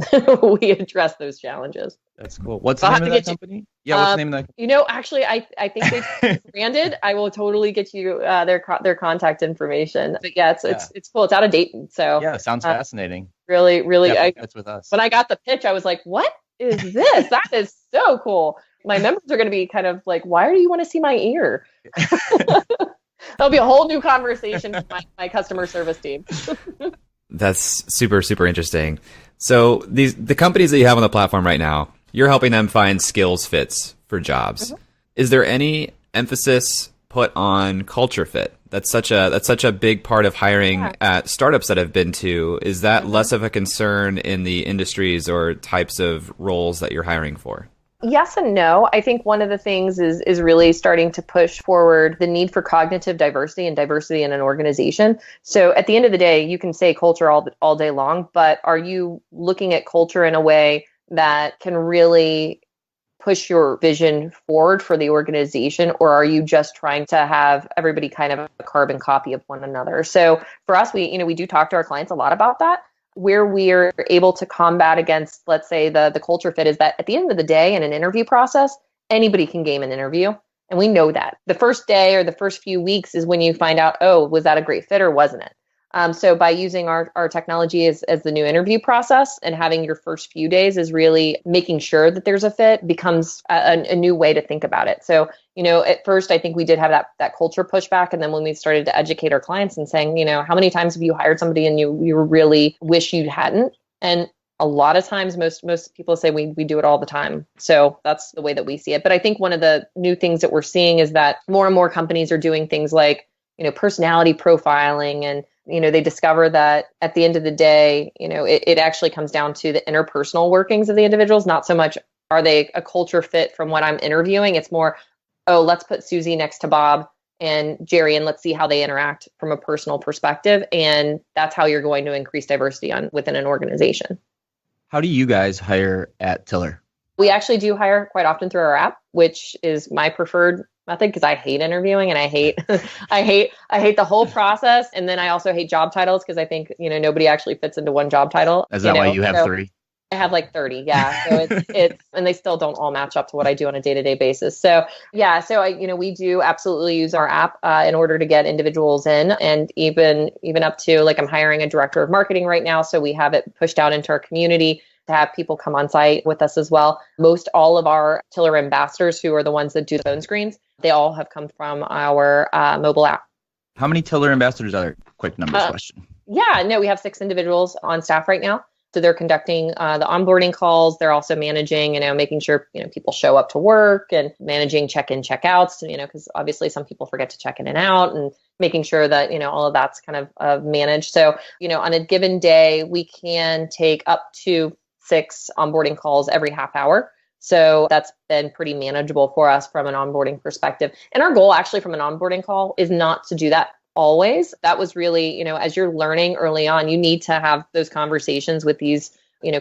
we address those challenges. That's cool. What's the name of that company? What's the name of that? Actually, I think they've branded. I will totally get you their contact information. But it's cool. It's out of Dayton. So yeah, sounds fascinating. Really, really. That's with us. When I got the pitch, I was like, what is this? That is so cool. My members are going to be kind of like, why do you want to see my ear? That'll be a whole new conversation with my customer service team. That's super, super interesting. So the companies that you have on the platform right now, you're helping them find skills fits for jobs. Mm-hmm. Is there any emphasis put on culture fit? That's such a big part of hiring at startups that I've been to. Is that less of a concern in the industries or types of roles that you're hiring for? Yes and no. I think one of the things is really starting to push forward the need for cognitive diversity and diversity in an organization. So at the end of the day, you can say culture all day long, but are you looking at culture in a way that can really push your vision forward for the organization, or are you just trying to have everybody kind of a carbon copy of one another? So for us, we do talk to our clients a lot about that. Where we're able to combat against, let's say, the culture fit is that at the end of the day, in an interview process, anybody can game an interview. And we know that. The first day or the first few weeks is when you find out, oh, was that a great fit or wasn't it? So by using our technology as the new interview process, and having your first few days is really making sure that there's a fit, becomes a new way to think about it. So, at first, I think we did have that culture pushback. And then when we started to educate our clients and saying, how many times have you hired somebody and you really wish you hadn't? And a lot of times, most people say we do it all the time. So that's the way that we see it. But I think one of the new things that we're seeing is that more and more companies are doing things like, personality profiling, and they discover that at the end of the day, it actually comes down to the interpersonal workings of the individuals, not so much are they a culture fit from what I'm interviewing. It's more, oh, let's put Susie next to Bob and Jerry, and let's see how they interact from a personal perspective. And that's how you're going to increase diversity within an organization. How do you guys hire at tilr? We actually do hire quite often through our app, which is my preferred method, because I hate interviewing, and I hate the whole process. And then I also hate job titles, because I think, nobody actually fits into one job title. Is that why you have 3? I have like 30. Yeah. So it's, and they still don't all match up to what I do on a day-to-day basis. So yeah, so we do absolutely use our app in order to get individuals in, and even up to, like, I'm hiring a director of marketing right now. So we have it pushed out into our community to have people come on site with us as well. Most all of our tilr ambassadors, who are the ones that do the phone screens, they all have come from our mobile app. How many tilr ambassadors are there? Quick numbers question. Yeah, no, we have 6 individuals on staff right now. So they're conducting the onboarding calls. They're also managing, making sure, people show up to work, and managing check-in, check-outs, because obviously some people forget to check in and out, and making sure that, all of that's kind of managed. So, on a given day, we can take up to 6 onboarding calls every half hour. So that's been pretty manageable for us from an onboarding perspective. And our goal actually from an onboarding call is not to do that always. That was really, as you're learning early on, you need to have those conversations with these,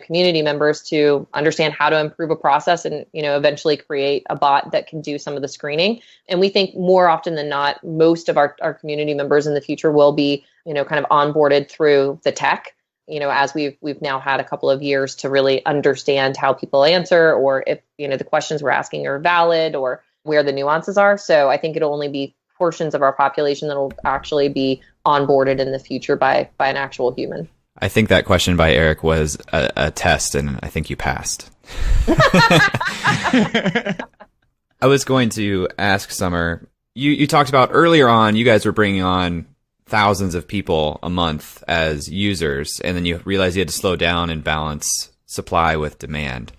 community members to understand how to improve a process and, eventually create a bot that can do some of the screening. And we think more often than not, most of our community members in the future will be, kind of onboarded through the tech, as we've now had a couple of years to really understand how people answer, or if, the questions we're asking are valid, or where the nuances are. So I think it'll only be portions of our population that will actually be onboarded in the future by an actual human. I think that question by Eric was a test, and I think you passed. I was going to ask Summer, you talked about earlier on, you guys were bringing on thousands of people a month as users, and then you realized you had to slow down and balance supply with demand.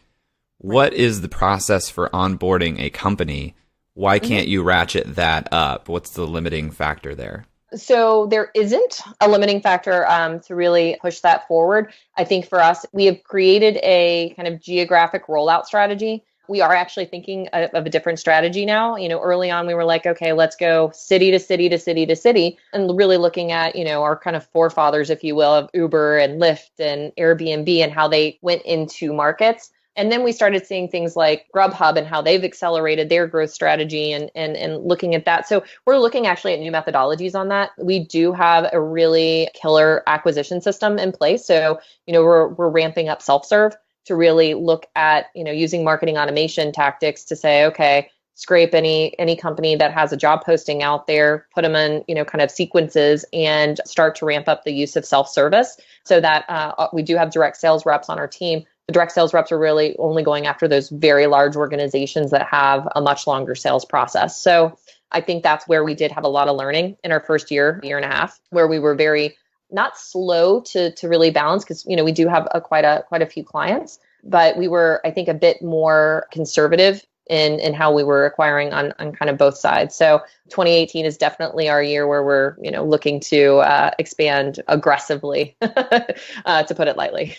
What is the process for onboarding a company? Why can't you ratchet that up? What's the limiting factor there? So there isn't a limiting factor to really push that forward. I think for us, we have created a kind of geographic rollout strategy. We are actually thinking of a different strategy now. Early on, we were like, okay, let's go city to city to city to city, and really looking at, our kind of forefathers, if you will, of Uber and Lyft and Airbnb and how they went into markets. And then we started seeing things like Grubhub and how they've accelerated their growth strategy and looking at that. So we're looking actually at new methodologies on that. We do have a really killer acquisition system in place. So, we're ramping up self-serve to really look at, using marketing automation tactics to say, okay, scrape any company that has a job posting out there, put them in, kind of sequences and start to ramp up the use of self-service so that we do have direct sales reps on our team. The direct sales reps are really only going after those very large organizations that have a much longer sales process. So I think that's where we did have a lot of learning in our first year and a half, where we were very not slow to really balance, because, we do have quite a few clients, but we were, I think, a bit more conservative in how we were acquiring on kind of both sides. So 2018 is definitely our year where we're, looking to expand aggressively, to put it lightly.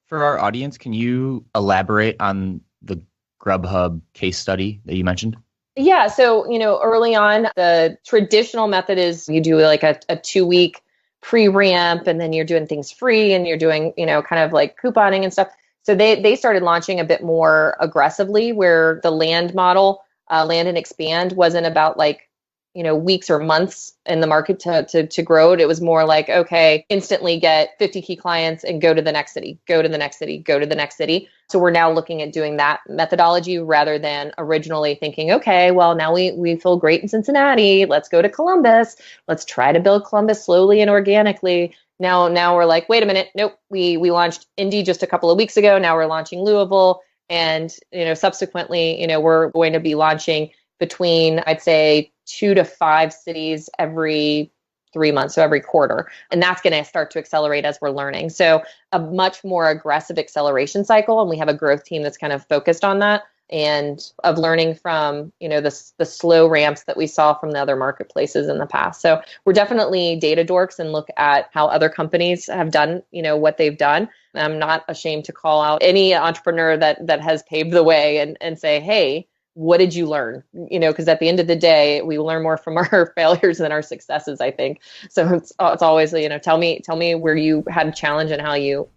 For our audience, can you elaborate on the Grubhub case study that you mentioned? Yeah. So, early on, the traditional method is you do like a 2-week pre-ramp, and then you're doing things free, and you're doing, kind of like couponing and stuff. So they started launching a bit more aggressively, where the land model, land and expand, wasn't about like, weeks or months in the market to grow it. It was more like, okay, instantly get 50 key clients and go to the next city, go to the next city, go to the next city. So we're now looking at doing that methodology rather than originally thinking, okay, well, now we feel great in Cincinnati. Let's go to Columbus. Let's try to build Columbus slowly and organically. Now we're like, wait a minute. Nope. We launched Indy just a couple of weeks ago. Now we're launching Louisville. And, subsequently, we're going to be launching between, I'd say, 2 to 5 cities every 3 months, so every quarter. And that's going to start to accelerate as we're learning. So a much more aggressive acceleration cycle. And we have a growth team that's kind of focused on that, and of learning from, the slow ramps that we saw from the other marketplaces in the past. So we're definitely data dorks and look at how other companies have done, what they've done. And I'm not ashamed to call out any entrepreneur that has paved the way and say, hey, what did you learn? Because at the end of the day, we learn more from our failures than our successes, I think. So it's always, tell me where you had a challenge and how you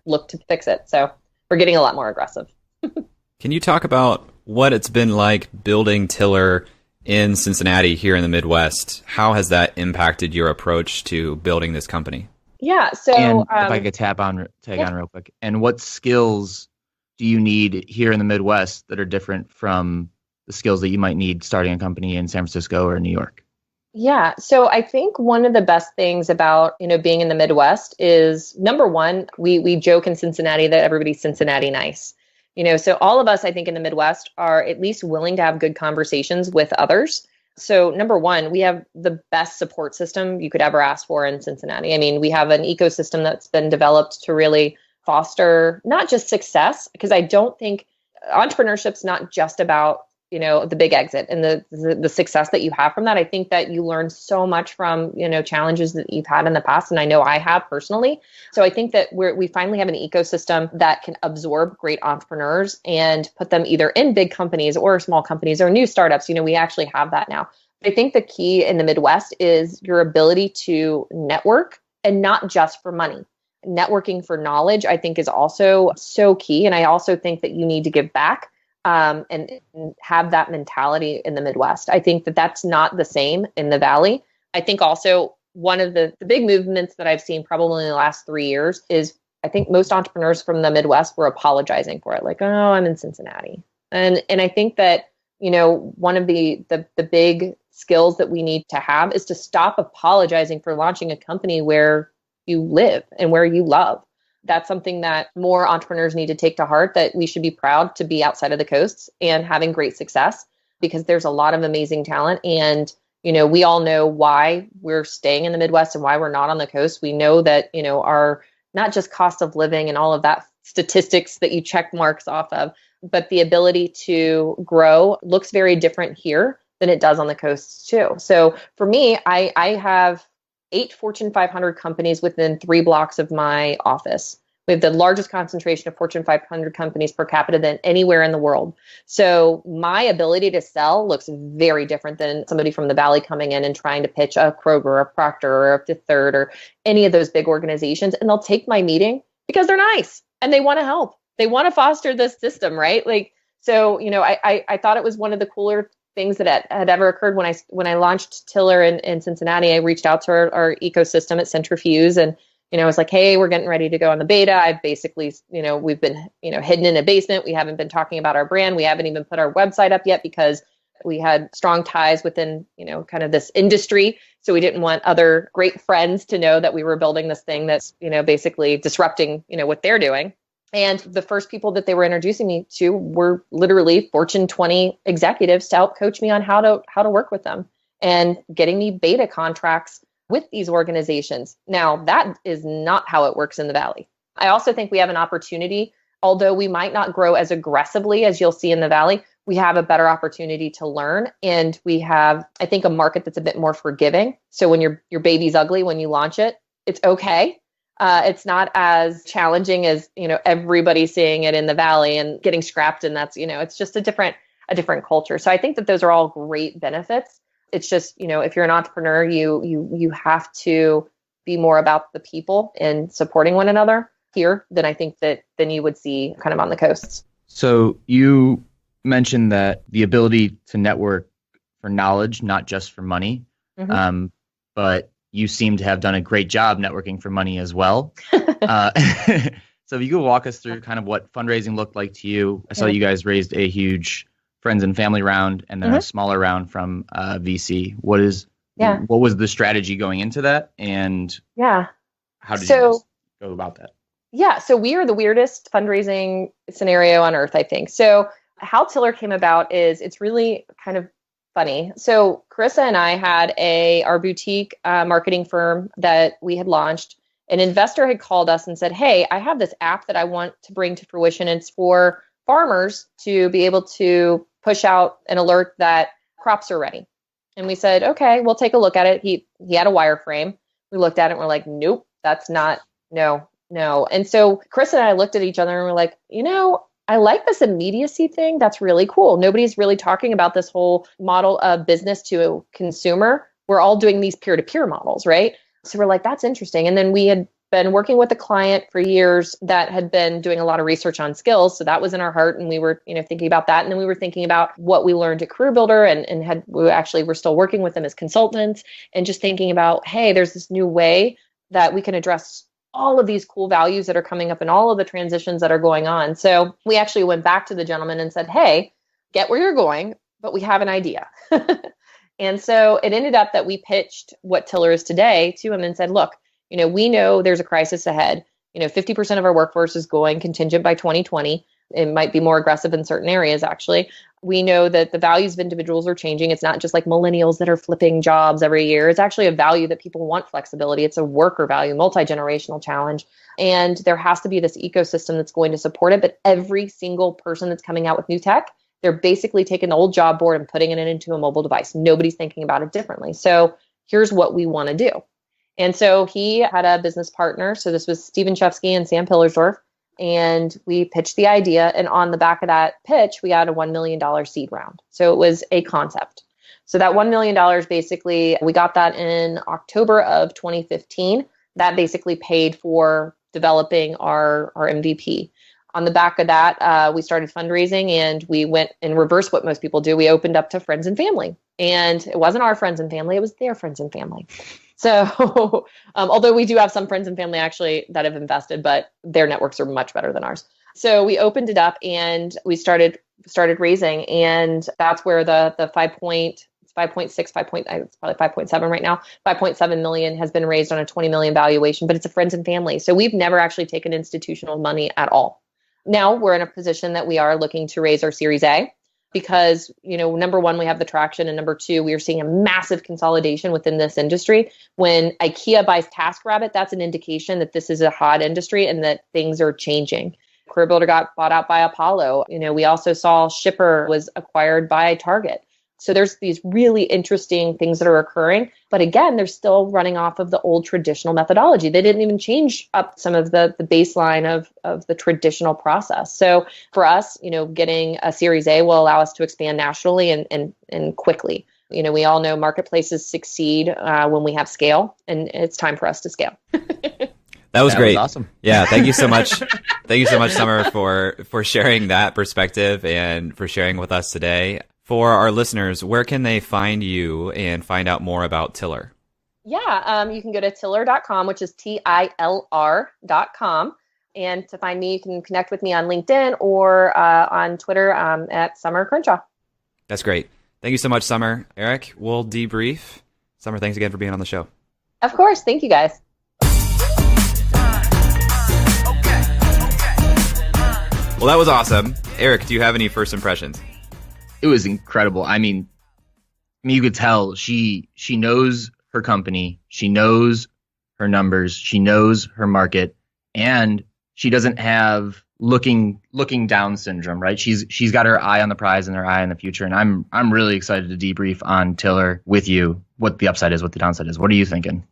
look to fix it. So we're getting a lot more aggressive. Can you talk about what it's been like building tilr in Cincinnati here in the Midwest? How has that impacted your approach to building this company? Yeah. So and if I could tag on real quick, and what skills do you need here in the Midwest that are different from the skills that you might need starting a company in San Francisco or New York? Yeah. So I think one of the best things about, being in the Midwest is, number one, we joke in Cincinnati that everybody's Cincinnati nice. So all of us, I think, in the Midwest are at least willing to have good conversations with others. So number one, we have the best support system you could ever ask for in Cincinnati. I mean, we have an ecosystem that's been developed to really foster not just success, because I don't think entrepreneurship's not just about the big exit and the success that you have from that. I think that you learn so much from, challenges that you've had in the past. And I know I have personally. So I think that we finally have an ecosystem that can absorb great entrepreneurs and put them either in big companies or small companies or new startups. We actually have that now. But I think the key in the Midwest is your ability to network, and not just for money. Networking for knowledge, I think, is also so key. And I also think that you need to give back. And have that mentality in the Midwest. I think that that's not the same in the Valley. I think also one of the big movements that I've seen probably in the last 3 years is I think most entrepreneurs from the Midwest were apologizing for it. Like, oh, I'm in Cincinnati. And I think that, one of the big skills that we need to have is to stop apologizing for launching a company where you live and where you love. That's something that more entrepreneurs need to take to heart, that we should be proud to be outside of the coasts and having great success, because there's a lot of amazing talent. And, we all know why we're staying in the Midwest and why we're not on the coast. We know that, our not just cost of living and all of that statistics that you check marks off of, but the ability to grow looks very different here than it does on the coasts too. So for me, I have 8 Fortune 500 companies within 3 blocks of my office. We have the largest concentration of Fortune 500 companies per capita than anywhere in the world. So my ability to sell looks very different than somebody from the Valley coming in and trying to pitch a Kroger or a Procter or a Fifth Third or any of those big organizations. And they'll take my meeting because they're nice and they want to help. They want to foster this system, right? So, I thought it was one of the cooler things that had ever occurred when I launched tilr in Cincinnati. I reached out to our ecosystem at Centrifuge, and I was like, hey, we're getting ready to go on the beta. I've basically, we've been hidden in a basement. We haven't been talking about our brand. We haven't even put our website up yet because we had strong ties within kind of this industry. So we didn't want other great friends to know that we were building this thing that's basically disrupting what they're doing. And the first people that they were introducing me to were literally Fortune 20 executives to help coach me on how to work with them and getting me beta contracts with these organizations. Now, that is not how it works in the Valley. I also think we have an opportunity, although we might not grow as aggressively as you'll see in the Valley, we have a better opportunity to learn. And we have, I think, a market that's a bit more forgiving. So when your baby's ugly, when you launch it, it's okay. It's not as challenging as, everybody seeing it in the Valley and getting scrapped. And that's, it's just a different culture. So I think that those are all great benefits. It's just, if you're an entrepreneur, you have to be more about the people and supporting one another here than I think than you would see kind of on the coasts. So you mentioned that the ability to network for knowledge, not just for money, but you seem to have done a great job networking for money as well. So if you could walk us through kind of what fundraising looked like to you. I saw you guys raised a huge friends and family round and then a smaller round from VC. What was the strategy going into that? And how did you go about that? Yeah, so we are the weirdest fundraising scenario on earth, I think. So how tilr came about is it's really kind of funny. So Carissa and I had our boutique marketing firm that we had launched. An investor had called us and said, hey, I have this app that I want to bring to fruition. It's for farmers to be able to push out an alert that crops are ready. And we said, okay, we'll take a look at it. He had a wireframe. We looked at it and we're like, nope, that's not, no. And so Chris and I looked at each other and we're like, I like this immediacy thing. That's really cool. Nobody's really talking about this whole model of business to consumer. We're all doing these peer-to-peer models, right? So we're like, that's interesting. And then we had been working with a client for years that had been doing a lot of research on skills. So that was in our heart. And we were, thinking about that. And then we were thinking about what we learned at Career Builder and we're still working with them as consultants and just thinking about, hey, there's this new way that we can address all of these cool values that are coming up and all of the transitions that are going on. So we actually went back to the gentleman and said, hey, get where you're going, but we have an idea. And so it ended up that we pitched what tilr is today to him and said, look, we know there's a crisis ahead. 50% of our workforce is going contingent by 2020. It might be more aggressive in certain areas, actually. We know that the values of individuals are changing. It's not just like millennials that are flipping jobs every year. It's actually a value that people want flexibility. It's a worker value, multi-generational challenge. And there has to be this ecosystem that's going to support it. But every single person that's coming out with new tech They're basically taking the old job board and putting it into a mobile device. Nobody's thinking about it differently. So here's what we want to do. And so he had a business partner. So this was Steven Chevsky and Sam Pillersdorf. And we pitched the idea. And on the back of that pitch, we had a $1 million seed round. So it was a concept. So that $1 million, basically, we got that in October of 2015. That basically paid for developing our MVP. On the back of that, we started fundraising, and we went in reverse what most people do. We opened up to friends and family. And it wasn't our friends and family, it was their friends and family. So although we do have some friends and family actually that have invested, but their networks are much better than ours. So we opened it up and we started raising, and that's where the 5.6, it's probably 5.7 right now, 5.7 million has been raised on a 20 million valuation, but it's a friends and family. So we've never actually taken institutional money at all. Now we're in a position that we are looking to raise our Series A because, number one, we have the traction. And number two, we are seeing a massive consolidation within this industry. When IKEA buys TaskRabbit, that's an indication that this is a hot industry and that things are changing. CareerBuilder got bought out by Apollo. We also saw Shipper was acquired by Target. So there's these really interesting things that are occurring. But again, they're still running off of the old traditional methodology. They didn't even change up some of the baseline of the traditional process. So for us, getting a Series A will allow us to expand nationally and quickly. We all know marketplaces succeed when we have scale, and it's time for us to scale. That was great. Was awesome. Yeah, thank you so much. Thank you so much, Summer, for sharing that perspective and for sharing with us today. For our listeners, where can they find you and find out more about tilr? Yeah, you can go to tilr.com, which is tilr.com. And to find me, you can connect with me on LinkedIn or on Twitter at Summer Crenshaw. That's great. Thank you so much, Summer. Eric, we'll debrief. Summer, thanks again for being on the show. Of course. Thank you, guys. Well, that was awesome. Eric, do you have any first impressions? It was incredible. I mean, you could tell she knows her company, she knows her numbers, she knows her market, and she doesn't have looking down syndrome, right? She's got her eye on the prize and her eye on the future, and I'm really excited to debrief on tilr with you, what the upside is, what the downside is. What are you thinking?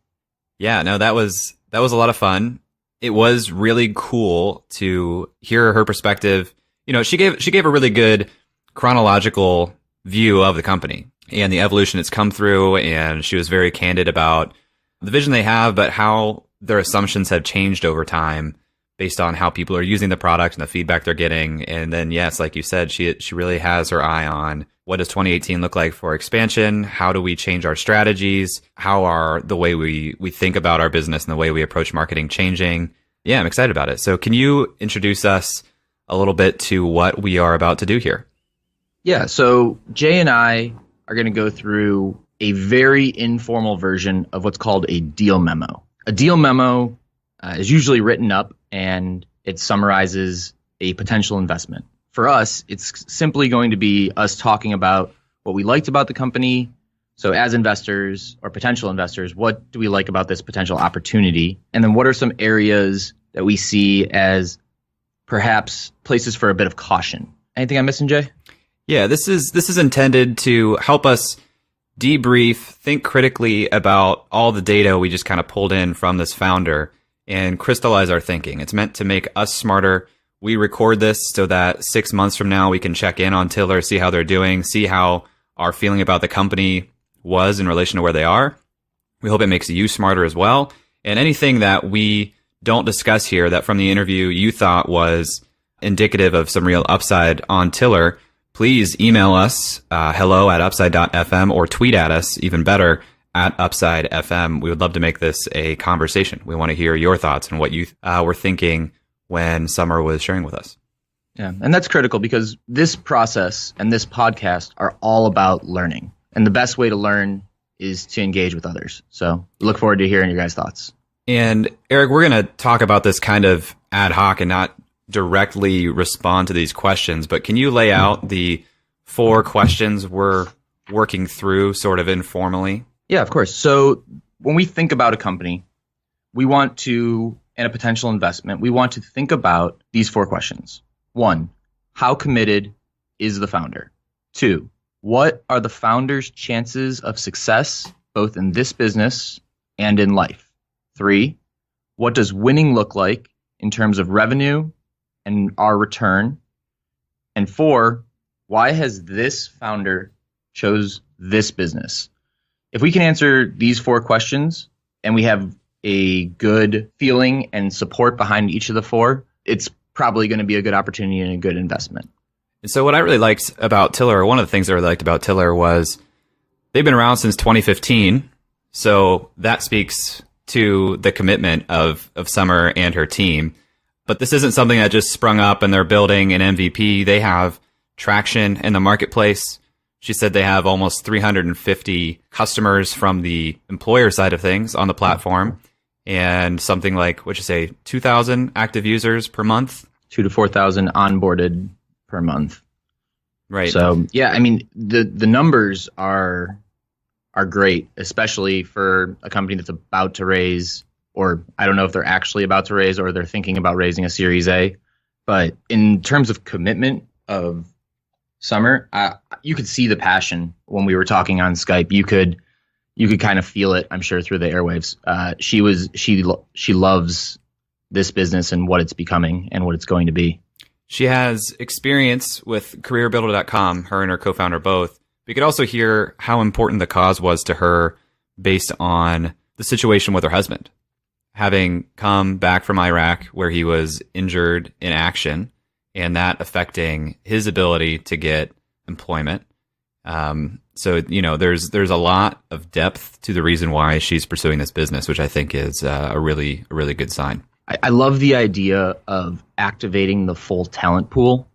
Yeah, no, that was a lot of fun. It was really cool to hear her perspective. She gave a really good chronological view of the company and the evolution it's come through, and she was very candid about the vision they have, but how their assumptions have changed over time based on how people are using the product and the feedback they're getting. And then, yes, like you said, she really has her eye on what does 2018 look like for expansion? How do we change our strategies? How are the way we think about our business and the way we approach marketing changing? Yeah, I'm excited about it. So can you introduce us a little bit to what we are about to do here? Yeah, so Jay and I are going to go through a very informal version of what's called a deal memo. A deal memo is usually written up and it summarizes a potential investment. For us, it's simply going to be us talking about what we liked about the company. So as investors or potential investors, what do we like about this potential opportunity? And then what are some areas that we see as perhaps places for a bit of caution? Anything I'm missing, Jay? Yeah, this is intended to help us debrief, think critically about all the data we just kind of pulled in from this founder and crystallize our thinking. It's meant to make us smarter. We record this so that 6 months from now we can check in on tilr, see how they're doing, see how our feeling about the company was in relation to where they are. We hope it makes you smarter as well. And anything that we don't discuss here that from the interview you thought was indicative of some real upside on tilr, please email us, hello@upside.fm, or tweet at us, even better, at upsidefm. We would love to make this a conversation. We want to hear your thoughts and what you were thinking when Summer was sharing with us. Yeah, and that's critical because this process and this podcast are all about learning. And the best way to learn is to engage with others. So look forward to hearing your guys' thoughts. And Eric, we're going to talk about this kind of ad hoc and not directly respond to these questions, but can you lay out the 4 questions we're working through sort of informally? Yeah, of course. So when we think about a company, we want to, and a potential investment, we want to think about these 4 questions. 1, how committed is the founder? 2, what are the founder's chances of success both in this business and in life? 3, what does winning look like in terms of revenue and our return? And 4, why has this founder chose this business? If we can answer these 4 questions and we have a good feeling and support behind each of the 4, it's probably going to be a good opportunity and a good investment. And so what I really liked about tilr, one of the things I really liked about tilr was they've been around since 2015. So that speaks to the commitment of Summer and her team. But this isn't something that just sprung up and they're building an MVP. They have traction in the marketplace. She said they have almost 350 customers from the employer side of things on the platform and something like, 2,000 active users per month? 2,000 to 4,000 onboarded per month. Right. So, yeah, I mean, the numbers are great, especially for a company that's about to raise, or I don't know if they're actually about to raise or they're thinking about raising a Series A. But in terms of commitment of Summer, you could see the passion when we were talking on Skype. You could kind of feel it, I'm sure, through the airwaves. She loves this business and what it's becoming and what it's going to be. She has experience with careerbuilder.com, her and her co-founder both. We could also hear how important the cause was to her based on the situation with her husband. Having come back from Iraq where he was injured in action and that affecting his ability to get employment. So, there's a lot of depth to the reason why she's pursuing this business, which I think is a really good sign. I love the idea of activating the full talent pool.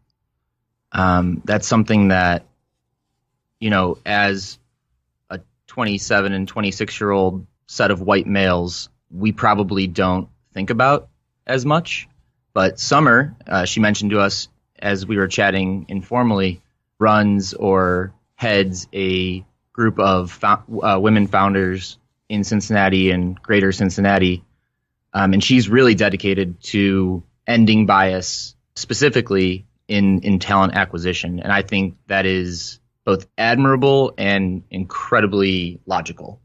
That's something that, as a 27 and 26-year-old set of white males, we probably don't think about as much. But Summer, she mentioned to us as we were chatting informally, runs or heads a group of women founders in Cincinnati and greater Cincinnati. And she's really dedicated to ending bias, specifically in talent acquisition. And I think that is both admirable and incredibly logical.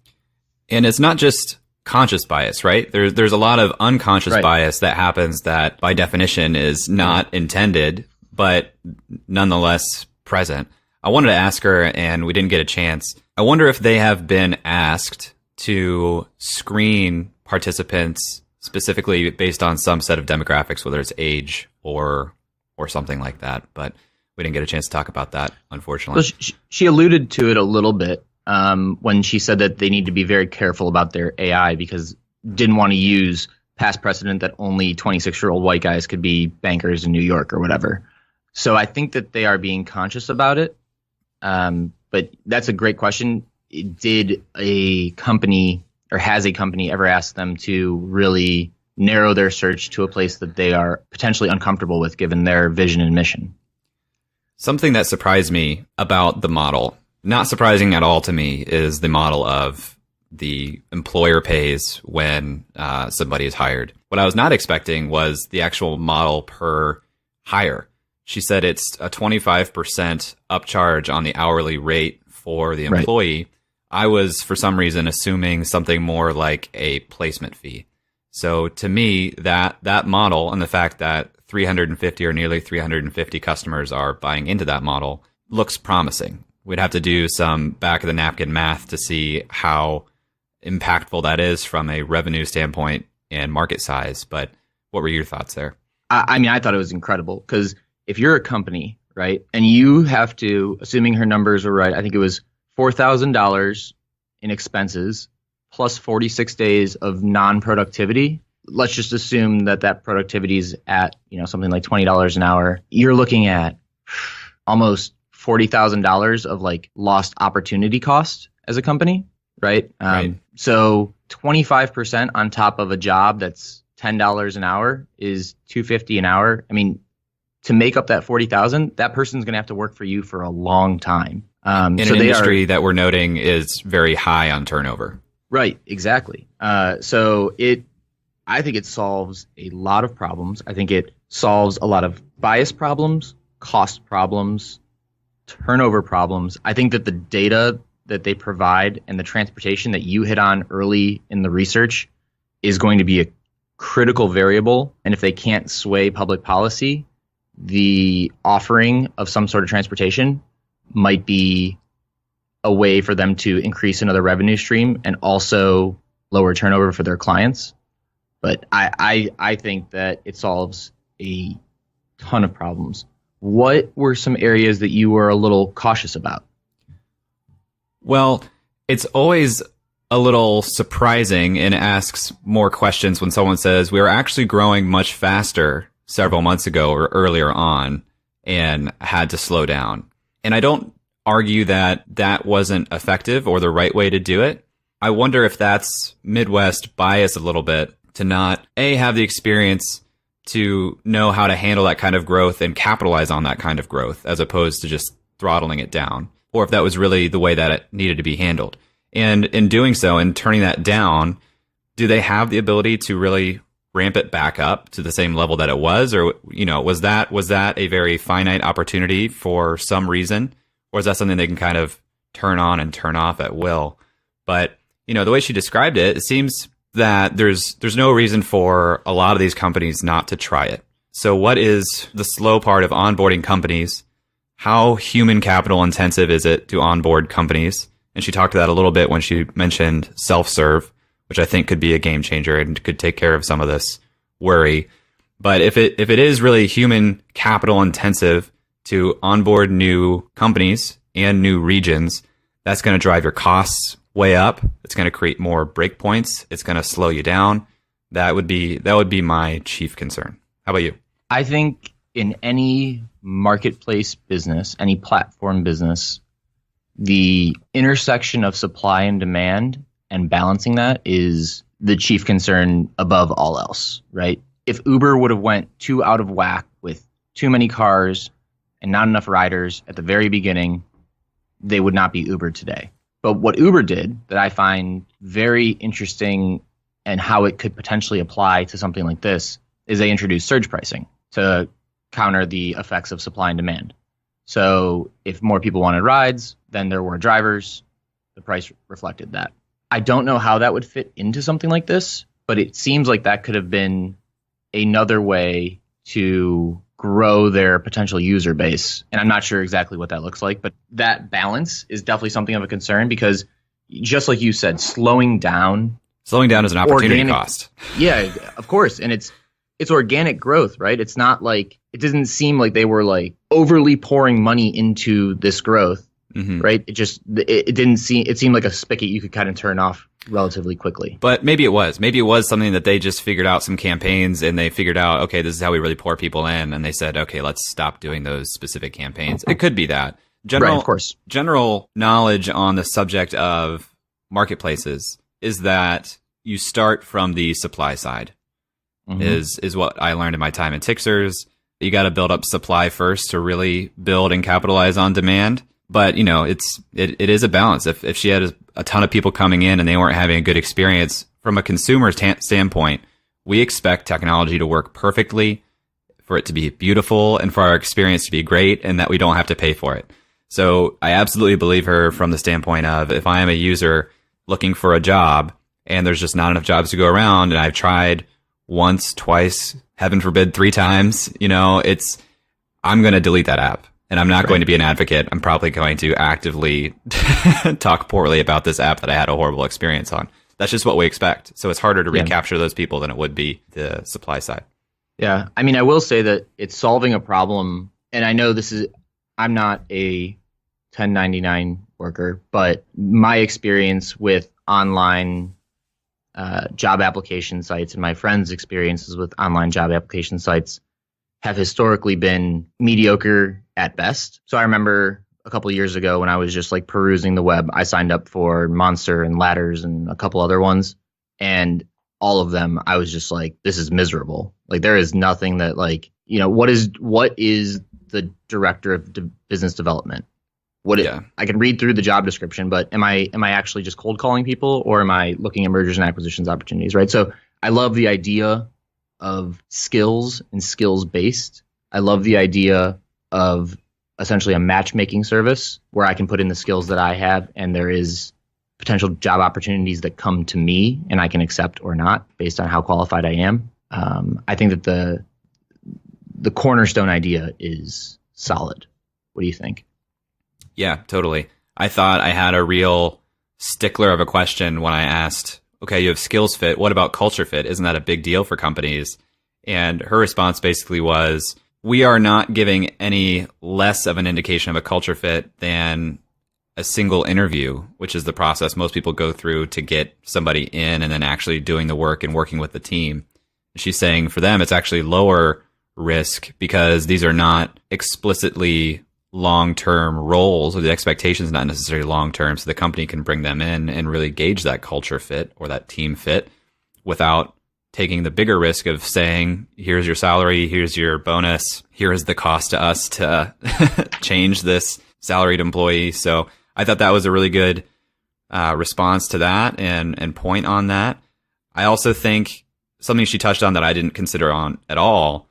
And it's not just conscious bias, right? There's a lot of unconscious bias that happens that by definition is not intended, but nonetheless present. I wanted to ask her, and we didn't get a chance. I wonder if they have been asked to screen participants specifically based on some set of demographics, whether it's age or something like that. But we didn't get a chance to talk about that, unfortunately. Well, she alluded to it a little bit when she said that they need to be very careful about their AI because didn't want to use past precedent that only 26-year-old white guys could be bankers in New York or whatever. So I think that they are being conscious about it. But that's a great question. Did a company or has a company ever asked them to really narrow their search to a place that they are potentially uncomfortable with given their vision and mission? Something that surprised me about the model, not surprising at all to me, is the model of the employer pays when somebody is hired. What I was not expecting was the actual model per hire. She said it's a 25% upcharge on the hourly rate for the employee. Right. I was, for some reason, assuming something more like a placement fee. So to me, that model and the fact that 350 or nearly 350 customers are buying into that model looks promising. We'd have to do some back of the napkin math to see how impactful that is from a revenue standpoint and market size. But what were your thoughts there? I mean, I thought it was incredible because if you're a company, right, and you have to, assuming her numbers are right, I think it was $4,000 in expenses plus 46 days of non-productivity. Let's just assume that productivity is at, something like $20 an hour. You're looking at almost $40,000 of like lost opportunity cost as a company, right? So 25% on top of a job that's $10 an hour is $250 an hour. I mean, to make up that 40,000, that person's going to have to work for you for a long time. In an industry that we're noting is very high on turnover. Right, exactly. I think it solves a lot of problems. I think it solves a lot of bias problems, cost problems, turnover problems, I think that the data that they provide and the transportation that you hit on early in the research is going to be a critical variable. And if they can't sway public policy, the offering of some sort of transportation might be a way for them to increase another revenue stream and also lower turnover for their clients. But I think that it solves a ton of problems. What were some areas that you were a little cautious about? Well, it's always a little surprising and asks more questions when someone says we were actually growing much faster several months ago or earlier on and had to slow down. And I don't argue that that wasn't effective or the right way to do it. I wonder if that's Midwest bias a little bit to not, A, have the experience to know how to handle that kind of growth and capitalize on that kind of growth as opposed to just throttling it down, or if that was really the way that it needed to be handled. And in doing so and turning that down, do they have the ability to really ramp it back up to the same level that it was? Or, was that a very finite opportunity for some reason? Or is that something they can kind of turn on and turn off at will? But, the way she described it, it seems that there's no reason for a lot of these companies not to try it. So what is the slow part of onboarding companies? How human capital intensive is it to onboard companies? And she talked to that a little bit when she mentioned self-serve, which I think could be a game changer and could take care of some of this worry. But if it is really human capital intensive to onboard new companies and new regions, that's going to drive your costs way up. It's going to create more breakpoints. It's going to slow you down. That would be my chief concern. How about you? I think in any marketplace business, any platform business, the intersection of supply and demand and balancing that is the chief concern above all else, right? If Uber would have went too out of whack with too many cars and not enough riders at the very beginning, they would not be Uber today. But what Uber did that I find very interesting and how it could potentially apply to something like this is they introduced surge pricing to counter the effects of supply and demand. So if more people wanted rides, then there were drivers. The price reflected that. I don't know how that would fit into something like this, but it seems like that could have been another way to grow their potential user base. And I'm not sure exactly what that looks like, but that balance is definitely something of a concern because just like you said, slowing down is an opportunity cost. Yeah, of course. And it's organic growth, right? It's not like, it doesn't seem like they were like overly pouring money into this growth, right? It didn't seem, it seemed like a spigot you could kind of turn off relatively quickly. But maybe it was something that they just figured out some campaigns and they figured out, okay, this is how we really pour people in. And they said, okay, let's stop doing those specific campaigns. It could be that. Right, of course. General knowledge on the subject of marketplaces is that you start from the supply side. Is what I learned in my time in Tixers. You got to build up supply first to really build and capitalize on demand. But it is a balance. If she had a ton of people coming in and they weren't having a good experience from a consumer standpoint, we expect technology to work perfectly, for it to be beautiful, and for our experience to be great, and that we don't have to pay for it. So I absolutely believe her from the standpoint of if I am a user looking for a job and there's just not enough jobs to go around, and I've tried once, twice, heaven forbid, 3 times, I'm going to delete that app. And I'm not going to be an advocate. I'm probably going to actively talk poorly about this app that I had a horrible experience on. That's just what we expect. So it's harder to recapture those people than it would be the supply side. Yeah. I mean, I will say that it's solving a problem. And I know I'm not a 1099 worker, but my experience with online job application sites and my friends' experiences with online job application sites have historically been mediocre at best. So I remember a couple of years ago when I was just like perusing the web, I signed up for Monster and Ladders and a couple other ones. And all of them, I was just like, this is miserable. Like there is nothing that like, what is the director of business development? I can read through the job description, but am I actually just cold calling people, or am I looking at mergers and acquisitions opportunities, right? So I love the idea of skills and skills based. I love the idea of essentially a matchmaking service where I can put in the skills that I have, and there is potential job opportunities that come to me and I can accept or not based on how qualified I am. I think that the cornerstone idea is solid. What do you think? Yeah, totally. I thought I had a real stickler of a question when I asked, okay, you have skills fit. What about culture fit? Isn't that a big deal for companies? And her response basically was, we are not giving any less of an indication of a culture fit than a single interview, which is the process most people go through to get somebody in and then actually doing the work and working with the team. She's saying for them, it's actually lower risk because these are not explicitly long-term roles, or the expectation is not necessarily long-term, so the company can bring them in and really gauge that culture fit or that team fit without taking the bigger risk of saying, here's your salary, here's your bonus, here is the cost to us to change this salaried employee. So I thought that was a really good response to that and point on that. I also think something she touched on that I didn't consider on at all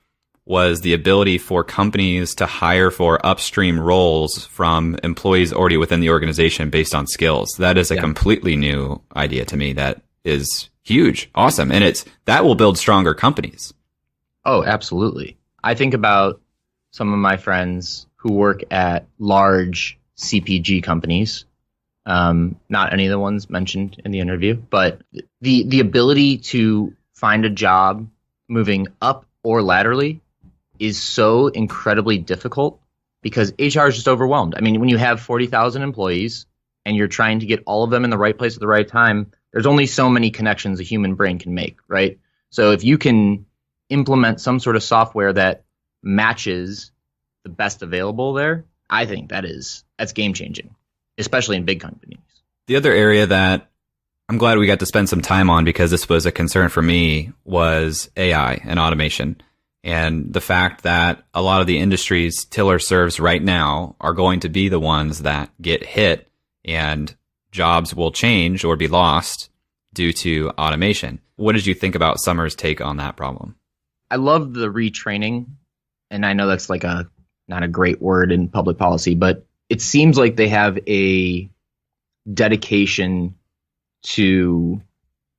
was the ability for companies to hire for upstream roles from employees already within the organization based on skills. That is a completely new idea to me. That is huge. Awesome. And that will build stronger companies. Oh, absolutely. I think about some of my friends who work at large CPG companies. Not any of the ones mentioned in the interview, but the ability to find a job moving up or laterally is so incredibly difficult because HR is just overwhelmed. I mean, when you have 40,000 employees and you're trying to get all of them in the right place at the right time, there's only so many connections a human brain can make, right? So if you can implement some sort of software that matches the best available there, I think that's game changing, especially in big companies. The other area that I'm glad we got to spend some time on, because this was a concern for me, was AI and automation. And the fact that a lot of the industries tilr serves right now are going to be the ones that get hit, and jobs will change or be lost due to automation. What did you think about Summer's take on that problem? I love the retraining, and I know that's like not a great word in public policy, but it seems like they have a dedication to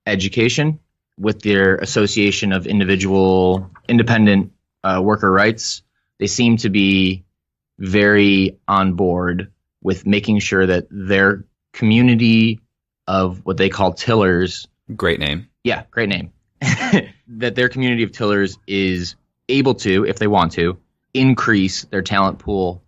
education with their Association of Independent Worker Rights. They seem to be very on board with making sure that their community of what they call tillers. Great name. Yeah, great name. That their community of tillers is able to, if they want to, increase their talent pool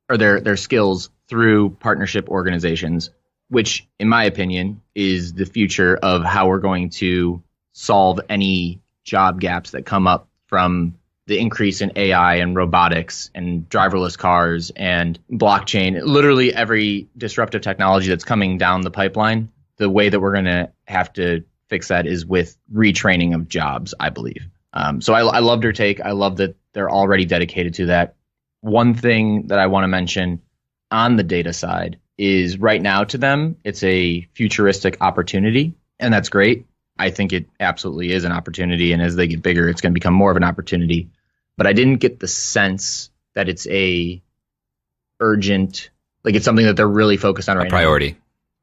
or their skills through partnership organizations, which, in my opinion, is the future of how we're going to solve any job gaps that come up from the increase in AI and robotics and driverless cars and blockchain. Literally every disruptive technology that's coming down the pipeline, the way that we're going to have to fix that is with retraining of jobs, I believe. So I loved her take. I love that they're already dedicated to that. One thing that I want to mention on the data side is right now to them, it's a futuristic opportunity, and that's great. I think it absolutely is an opportunity, and as they get bigger, it's going to become more of an opportunity. But I didn't get the sense that it's a urgent, like it's something that they're really focused on right now.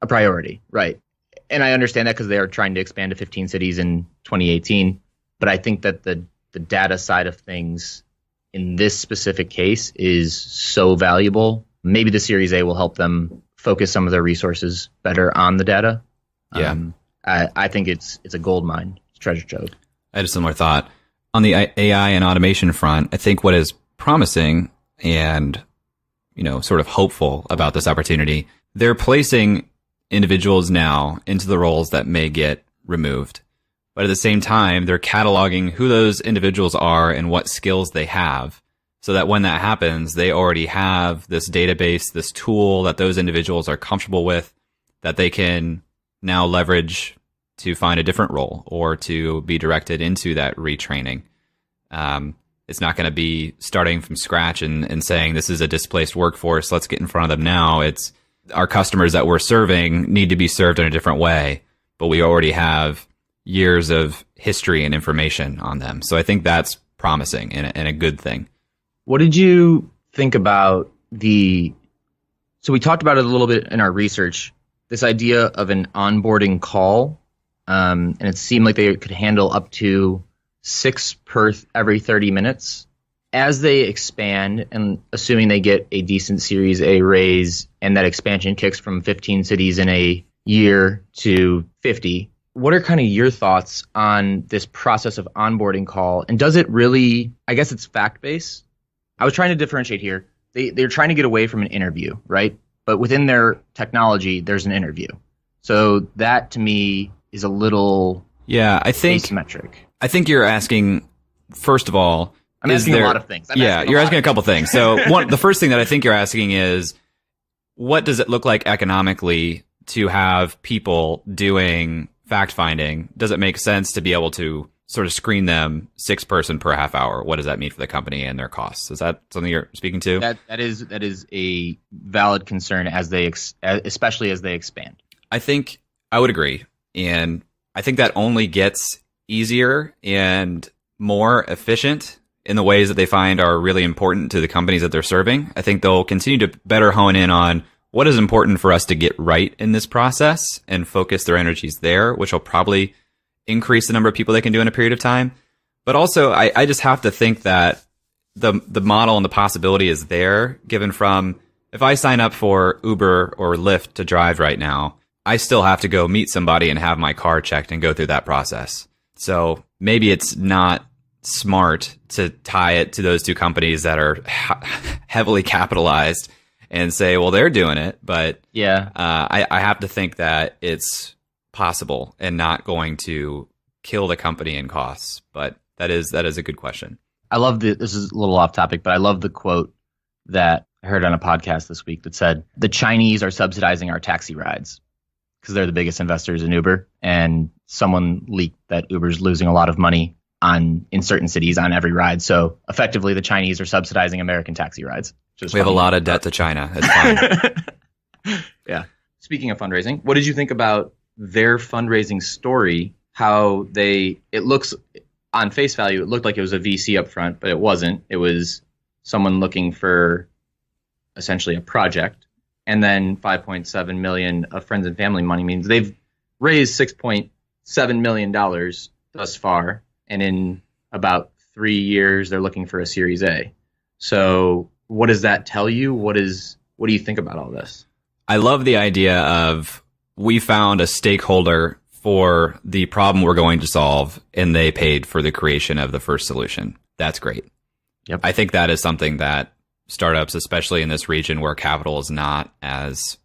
A priority, right. And I understand that because they are trying to expand to 15 cities in 2018. But I think that the data side of things in this specific case is so valuable. Maybe the Series A will help them focus some of their resources better on the data. Yeah. I think it's a gold mine. It's a treasure trove. I had a similar thought. On the AI and automation front, I think what is promising and, sort of hopeful about this opportunity, they're placing individuals now into the roles that may get removed. But at the same time, they're cataloging who those individuals are and what skills they have, so that when that happens, they already have this database, this tool that those individuals are comfortable with, that they can now leverage to find a different role or to be directed into that retraining. It's not going to be starting from scratch and saying, this is a displaced workforce, let's get in front of them now. It's our customers that we're serving need to be served in a different way, but we already have years of history and information on them. So I think that's promising and a good thing. What did you think about So we talked about it a little bit in our research, this idea of an onboarding call, and it seemed like they could handle up to 6 per every 30 minutes. As they expand, and assuming they get a decent Series A raise, and that expansion kicks from 15 cities in a year to 50, what are kind of your thoughts on this process of onboarding call? And does it really, I guess it's fact-based. I was trying to differentiate here. They're trying to get away from an interview, right? But within their technology, there's an interview. So that to me is a little asymmetric. I think you're asking, first of all, I'm asking a lot of things. You're asking a couple things. So the first thing that I think you're asking is, what does it look like economically to have people doing fact finding? Does it make sense to be able to sort of screen them 6 person per half hour? What does that mean for the company and their costs? Is that something you're speaking to? That is a valid concern especially as they expand. I think I would agree. And I think that only gets easier and more efficient in the ways that they find are really important to the companies that they're serving. I think they'll continue to better hone in on what is important for us to get right in this process and focus their energies there, which will probably increase the number of people they can do in a period of time. But also, I just have to think that the model and the possibility is there, given from, if I sign up for Uber or Lyft to drive right now, I still have to go meet somebody and have my car checked and go through that process. So maybe it's not smart to tie it to those two companies that are heavily capitalized and say, well, they're doing it. But yeah, I have to think that it's possible and not going to kill the company in costs. But that is a good question. I love this is a little off topic, but I love the quote that I heard on a podcast this week that said, the Chinese are subsidizing our taxi rides because they're the biggest investors in Uber. And someone leaked that Uber's losing a lot of money in certain cities on every ride. So effectively, the Chinese are subsidizing American taxi rides. We have a lot of debt to China. It's fine. Yeah. Speaking of fundraising, what did you think about their fundraising story? How it looks on face value, it looked like it was a VC up front, but it wasn't. It was someone looking for essentially a project. And then 5.7 million of friends and family money means they've raised $6.7 million thus far. And in about 3 years, they're looking for a Series A. So what does that tell you? What do you think about all this? I love the idea of, we found a stakeholder for the problem we're going to solve, and they paid for the creation of the first solution. That's great. Yep. I think that is something that startups, especially in this region where capital is not as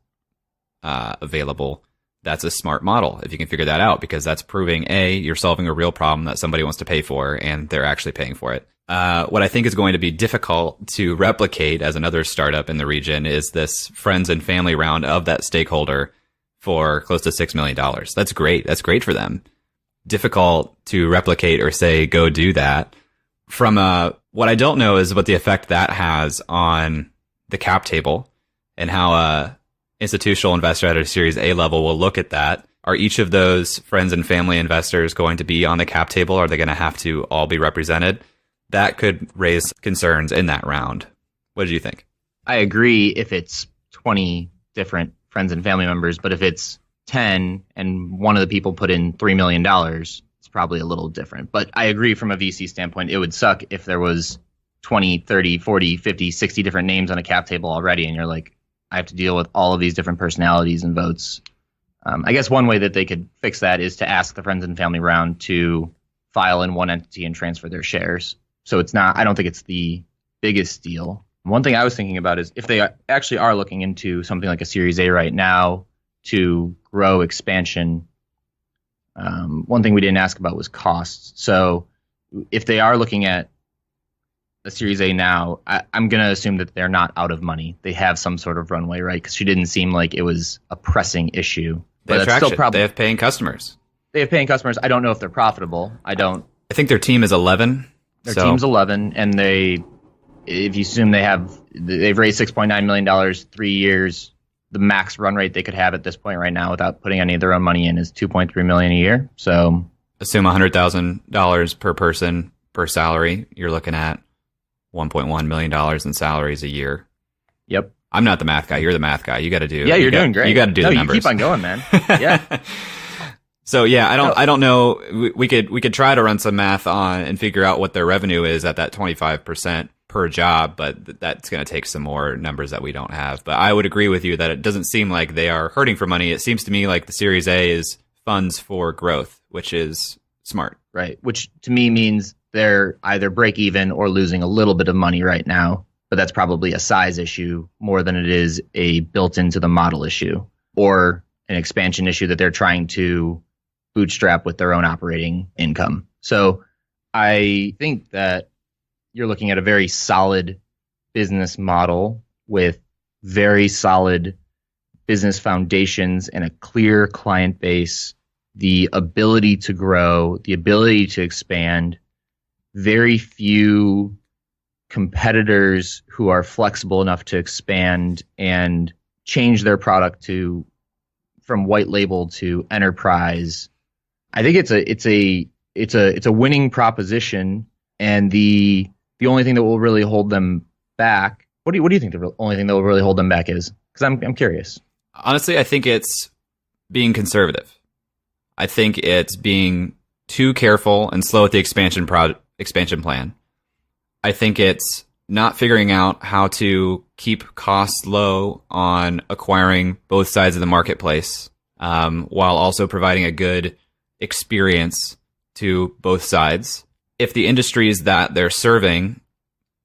available, that's a smart model if you can figure that out, because that's proving, A, you're solving a real problem that somebody wants to pay for, and they're actually paying for it. What I think is going to be difficult to replicate as another startup in the region is this friends and family round of that stakeholder for close to $6 million. That's great. That's great for them. Difficult to replicate or say, go do that. From what I don't know is what the effect that has on the cap table and how a institutional investor at a Series A level will look at that. Are each of those friends and family investors going to be on the cap table? Are they going to have to all be represented? That could raise concerns in that round. What do you think? I agree if it's 20 different friends and family members, but if it's 10 and one of the people put in $3 million, it's probably a little different. But I agree from a VC standpoint, it would suck if there was 20, 30, 40, 50, 60 different names on a cap table already, and you're like, I have to deal with all of these different personalities and votes. I guess one way that they could fix that is to ask the friends and family round to file in one entity and transfer their shares. So it's not, I don't think it's the biggest deal. One thing I was thinking about is if they actually are looking into something like a Series A right now to grow expansion, one thing we didn't ask about was costs. So if they are looking at a Series A now, I'm going to assume that they're not out of money. They have some sort of runway, right? Because she didn't seem like it was a pressing issue. They have traction. They have paying customers. They have paying customers. I don't know if they're profitable. I think their team is 11. Their team's 11, and if you assume they've raised $6.9 million 3 years, the max run rate they could have at this point right now without putting any of their own money in is $2.3 million a year. So assume $100,000 per person per salary. You're looking at $1.1 million in salaries a year. Yep. I'm not the math guy. You're the math guy. You got to do. Yeah, you're doing great. You got to do the numbers. You keep on going, man. Yeah. So yeah, I don't know. We could try to run some math on and figure out what their revenue is at that 25% per job, but that's going to take some more numbers that we don't have. But I would agree with you that it doesn't seem like they are hurting for money. It seems to me like the Series A is funds for growth, which is smart. Right. Which to me means they're either break even or losing a little bit of money right now. But that's probably a size issue more than it is a built into the model issue or an expansion issue that they're trying to bootstrap with their own operating income. So I think that you're looking at a very solid business model with very solid business foundations and a clear client base, the ability to grow, the ability to expand, very few competitors who are flexible enough to expand and change their product from white label to enterprise. I think it's a winning proposition, and the only thing that will really hold them back. What do you think the only thing that will really hold them back is? Because I'm curious. Honestly, I think it's being conservative. I think it's being too careful and slow at the expansion plan. I think it's not figuring out how to keep costs low on acquiring both sides of the marketplace, while also providing a good experience to both sides. If the industries that they're serving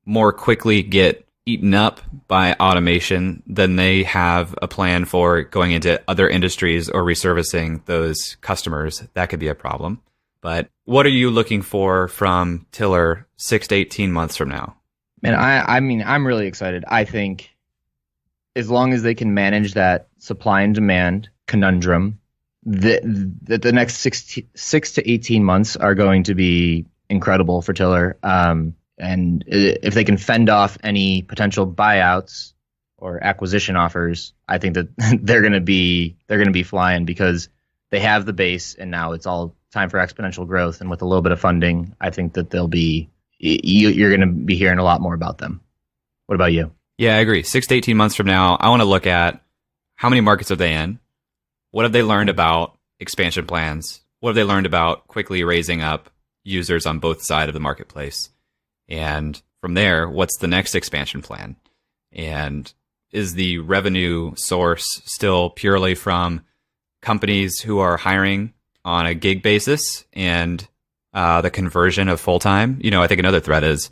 more quickly get eaten up by automation, then they have a plan for going into other industries or reservicing those customers. That could be a problem. But what are you looking for from tilr 6 to 18 months from now? Man, I'm really excited. I think as long as they can manage that supply and demand conundrum, the next 6 to 18 months are going to be incredible for tilr. And if they can fend off any potential buyouts or acquisition offers, I think that they're going to be flying, because they have the base, and now it's all time for exponential growth. And with a little bit of funding, I think that you're going to be hearing a lot more about them. What about you? Yeah, I agree. 6 to 18 months from now, I want to look at how many markets are they in? What have they learned about expansion plans? What have they learned about quickly raising up users on both sides of the marketplace? And from there, what's the next expansion plan? And is the revenue source still purely from companies who are hiring on a gig basis and the conversion of full-time? I think another threat is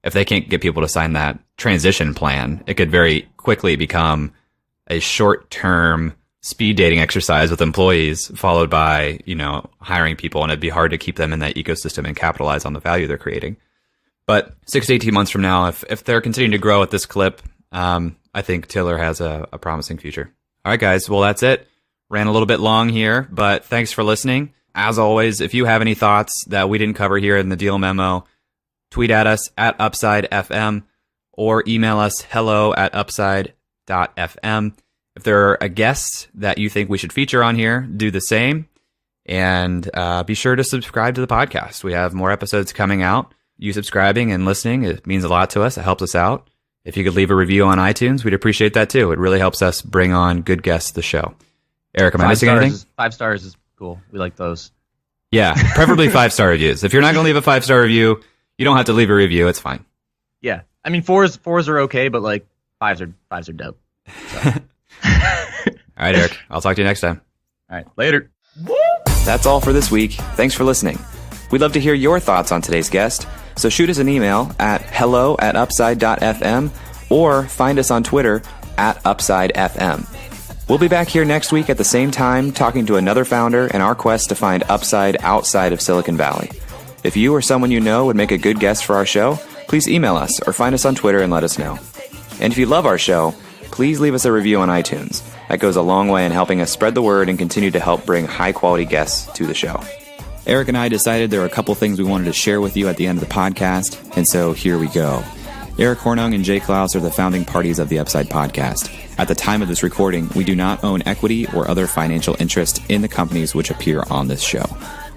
if they can't get people to sign that transition plan, it could very quickly become a short-term speed dating exercise with employees, followed by, hiring people, and it'd be hard to keep them in that ecosystem and capitalize on the value they're creating. But 6 to 18 months from now, if they're continuing to grow at this clip, I think tilr has a promising future. All right, guys. Well, that's it. Ran a little bit long here, but thanks for listening. As always, if you have any thoughts that we didn't cover here in the deal memo, tweet at us at UpsideFM or email us hello@upside.fm. If there are a guest that you think we should feature on here, do the same. And be sure to subscribe to the podcast. We have more episodes coming out. You subscribing and listening, it means a lot to us. It helps us out. If you could leave a review on iTunes, we'd appreciate that too. It really helps us bring on good guests to the show. Eric, am I missing anything? 5 stars is cool. We like those. Yeah, preferably 5-star reviews. If you're not going to leave a 5-star review, you don't have to leave a review. It's fine. Yeah. I mean, fours are okay, but like fives are dope. So. All right, Eric. I'll talk to you next time. All right. Later. That's all for this week. Thanks for listening. We'd love to hear your thoughts on today's guest, so shoot us an email at hello@upside.fm or find us on Twitter @UpsideFM. We'll be back here next week at the same time talking to another founder in our quest to find upside outside of Silicon Valley. If you or someone you know would make a good guest for our show, please email us or find us on Twitter and let us know. And if you love our show, please leave us a review on iTunes. That goes a long way in helping us spread the word and continue to help bring high-quality guests to the show. Eric and I decided there were a couple things we wanted to share with you at the end of the podcast, and so here we go. Eric Hornung and Jay Klaus are the founding parties of the Upside Podcast. At the time of this recording, we do not own equity or other financial interest in the companies which appear on this show.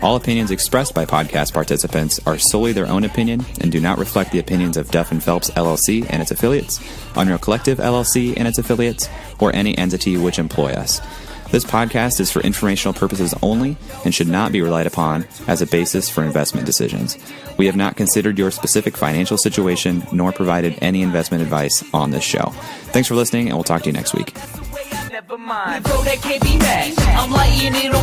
All opinions expressed by podcast participants are solely their own opinion and do not reflect the opinions of Duff & Phelps LLC and its affiliates, Unreal Collective LLC and its affiliates, or any entity which employ us. This podcast is for informational purposes only and should not be relied upon as a basis for investment decisions. We have not considered your specific financial situation nor provided any investment advice on this show. Thanks for listening, and we'll talk to you next week. Never mind, bro, that can't be matched. I'm lighting it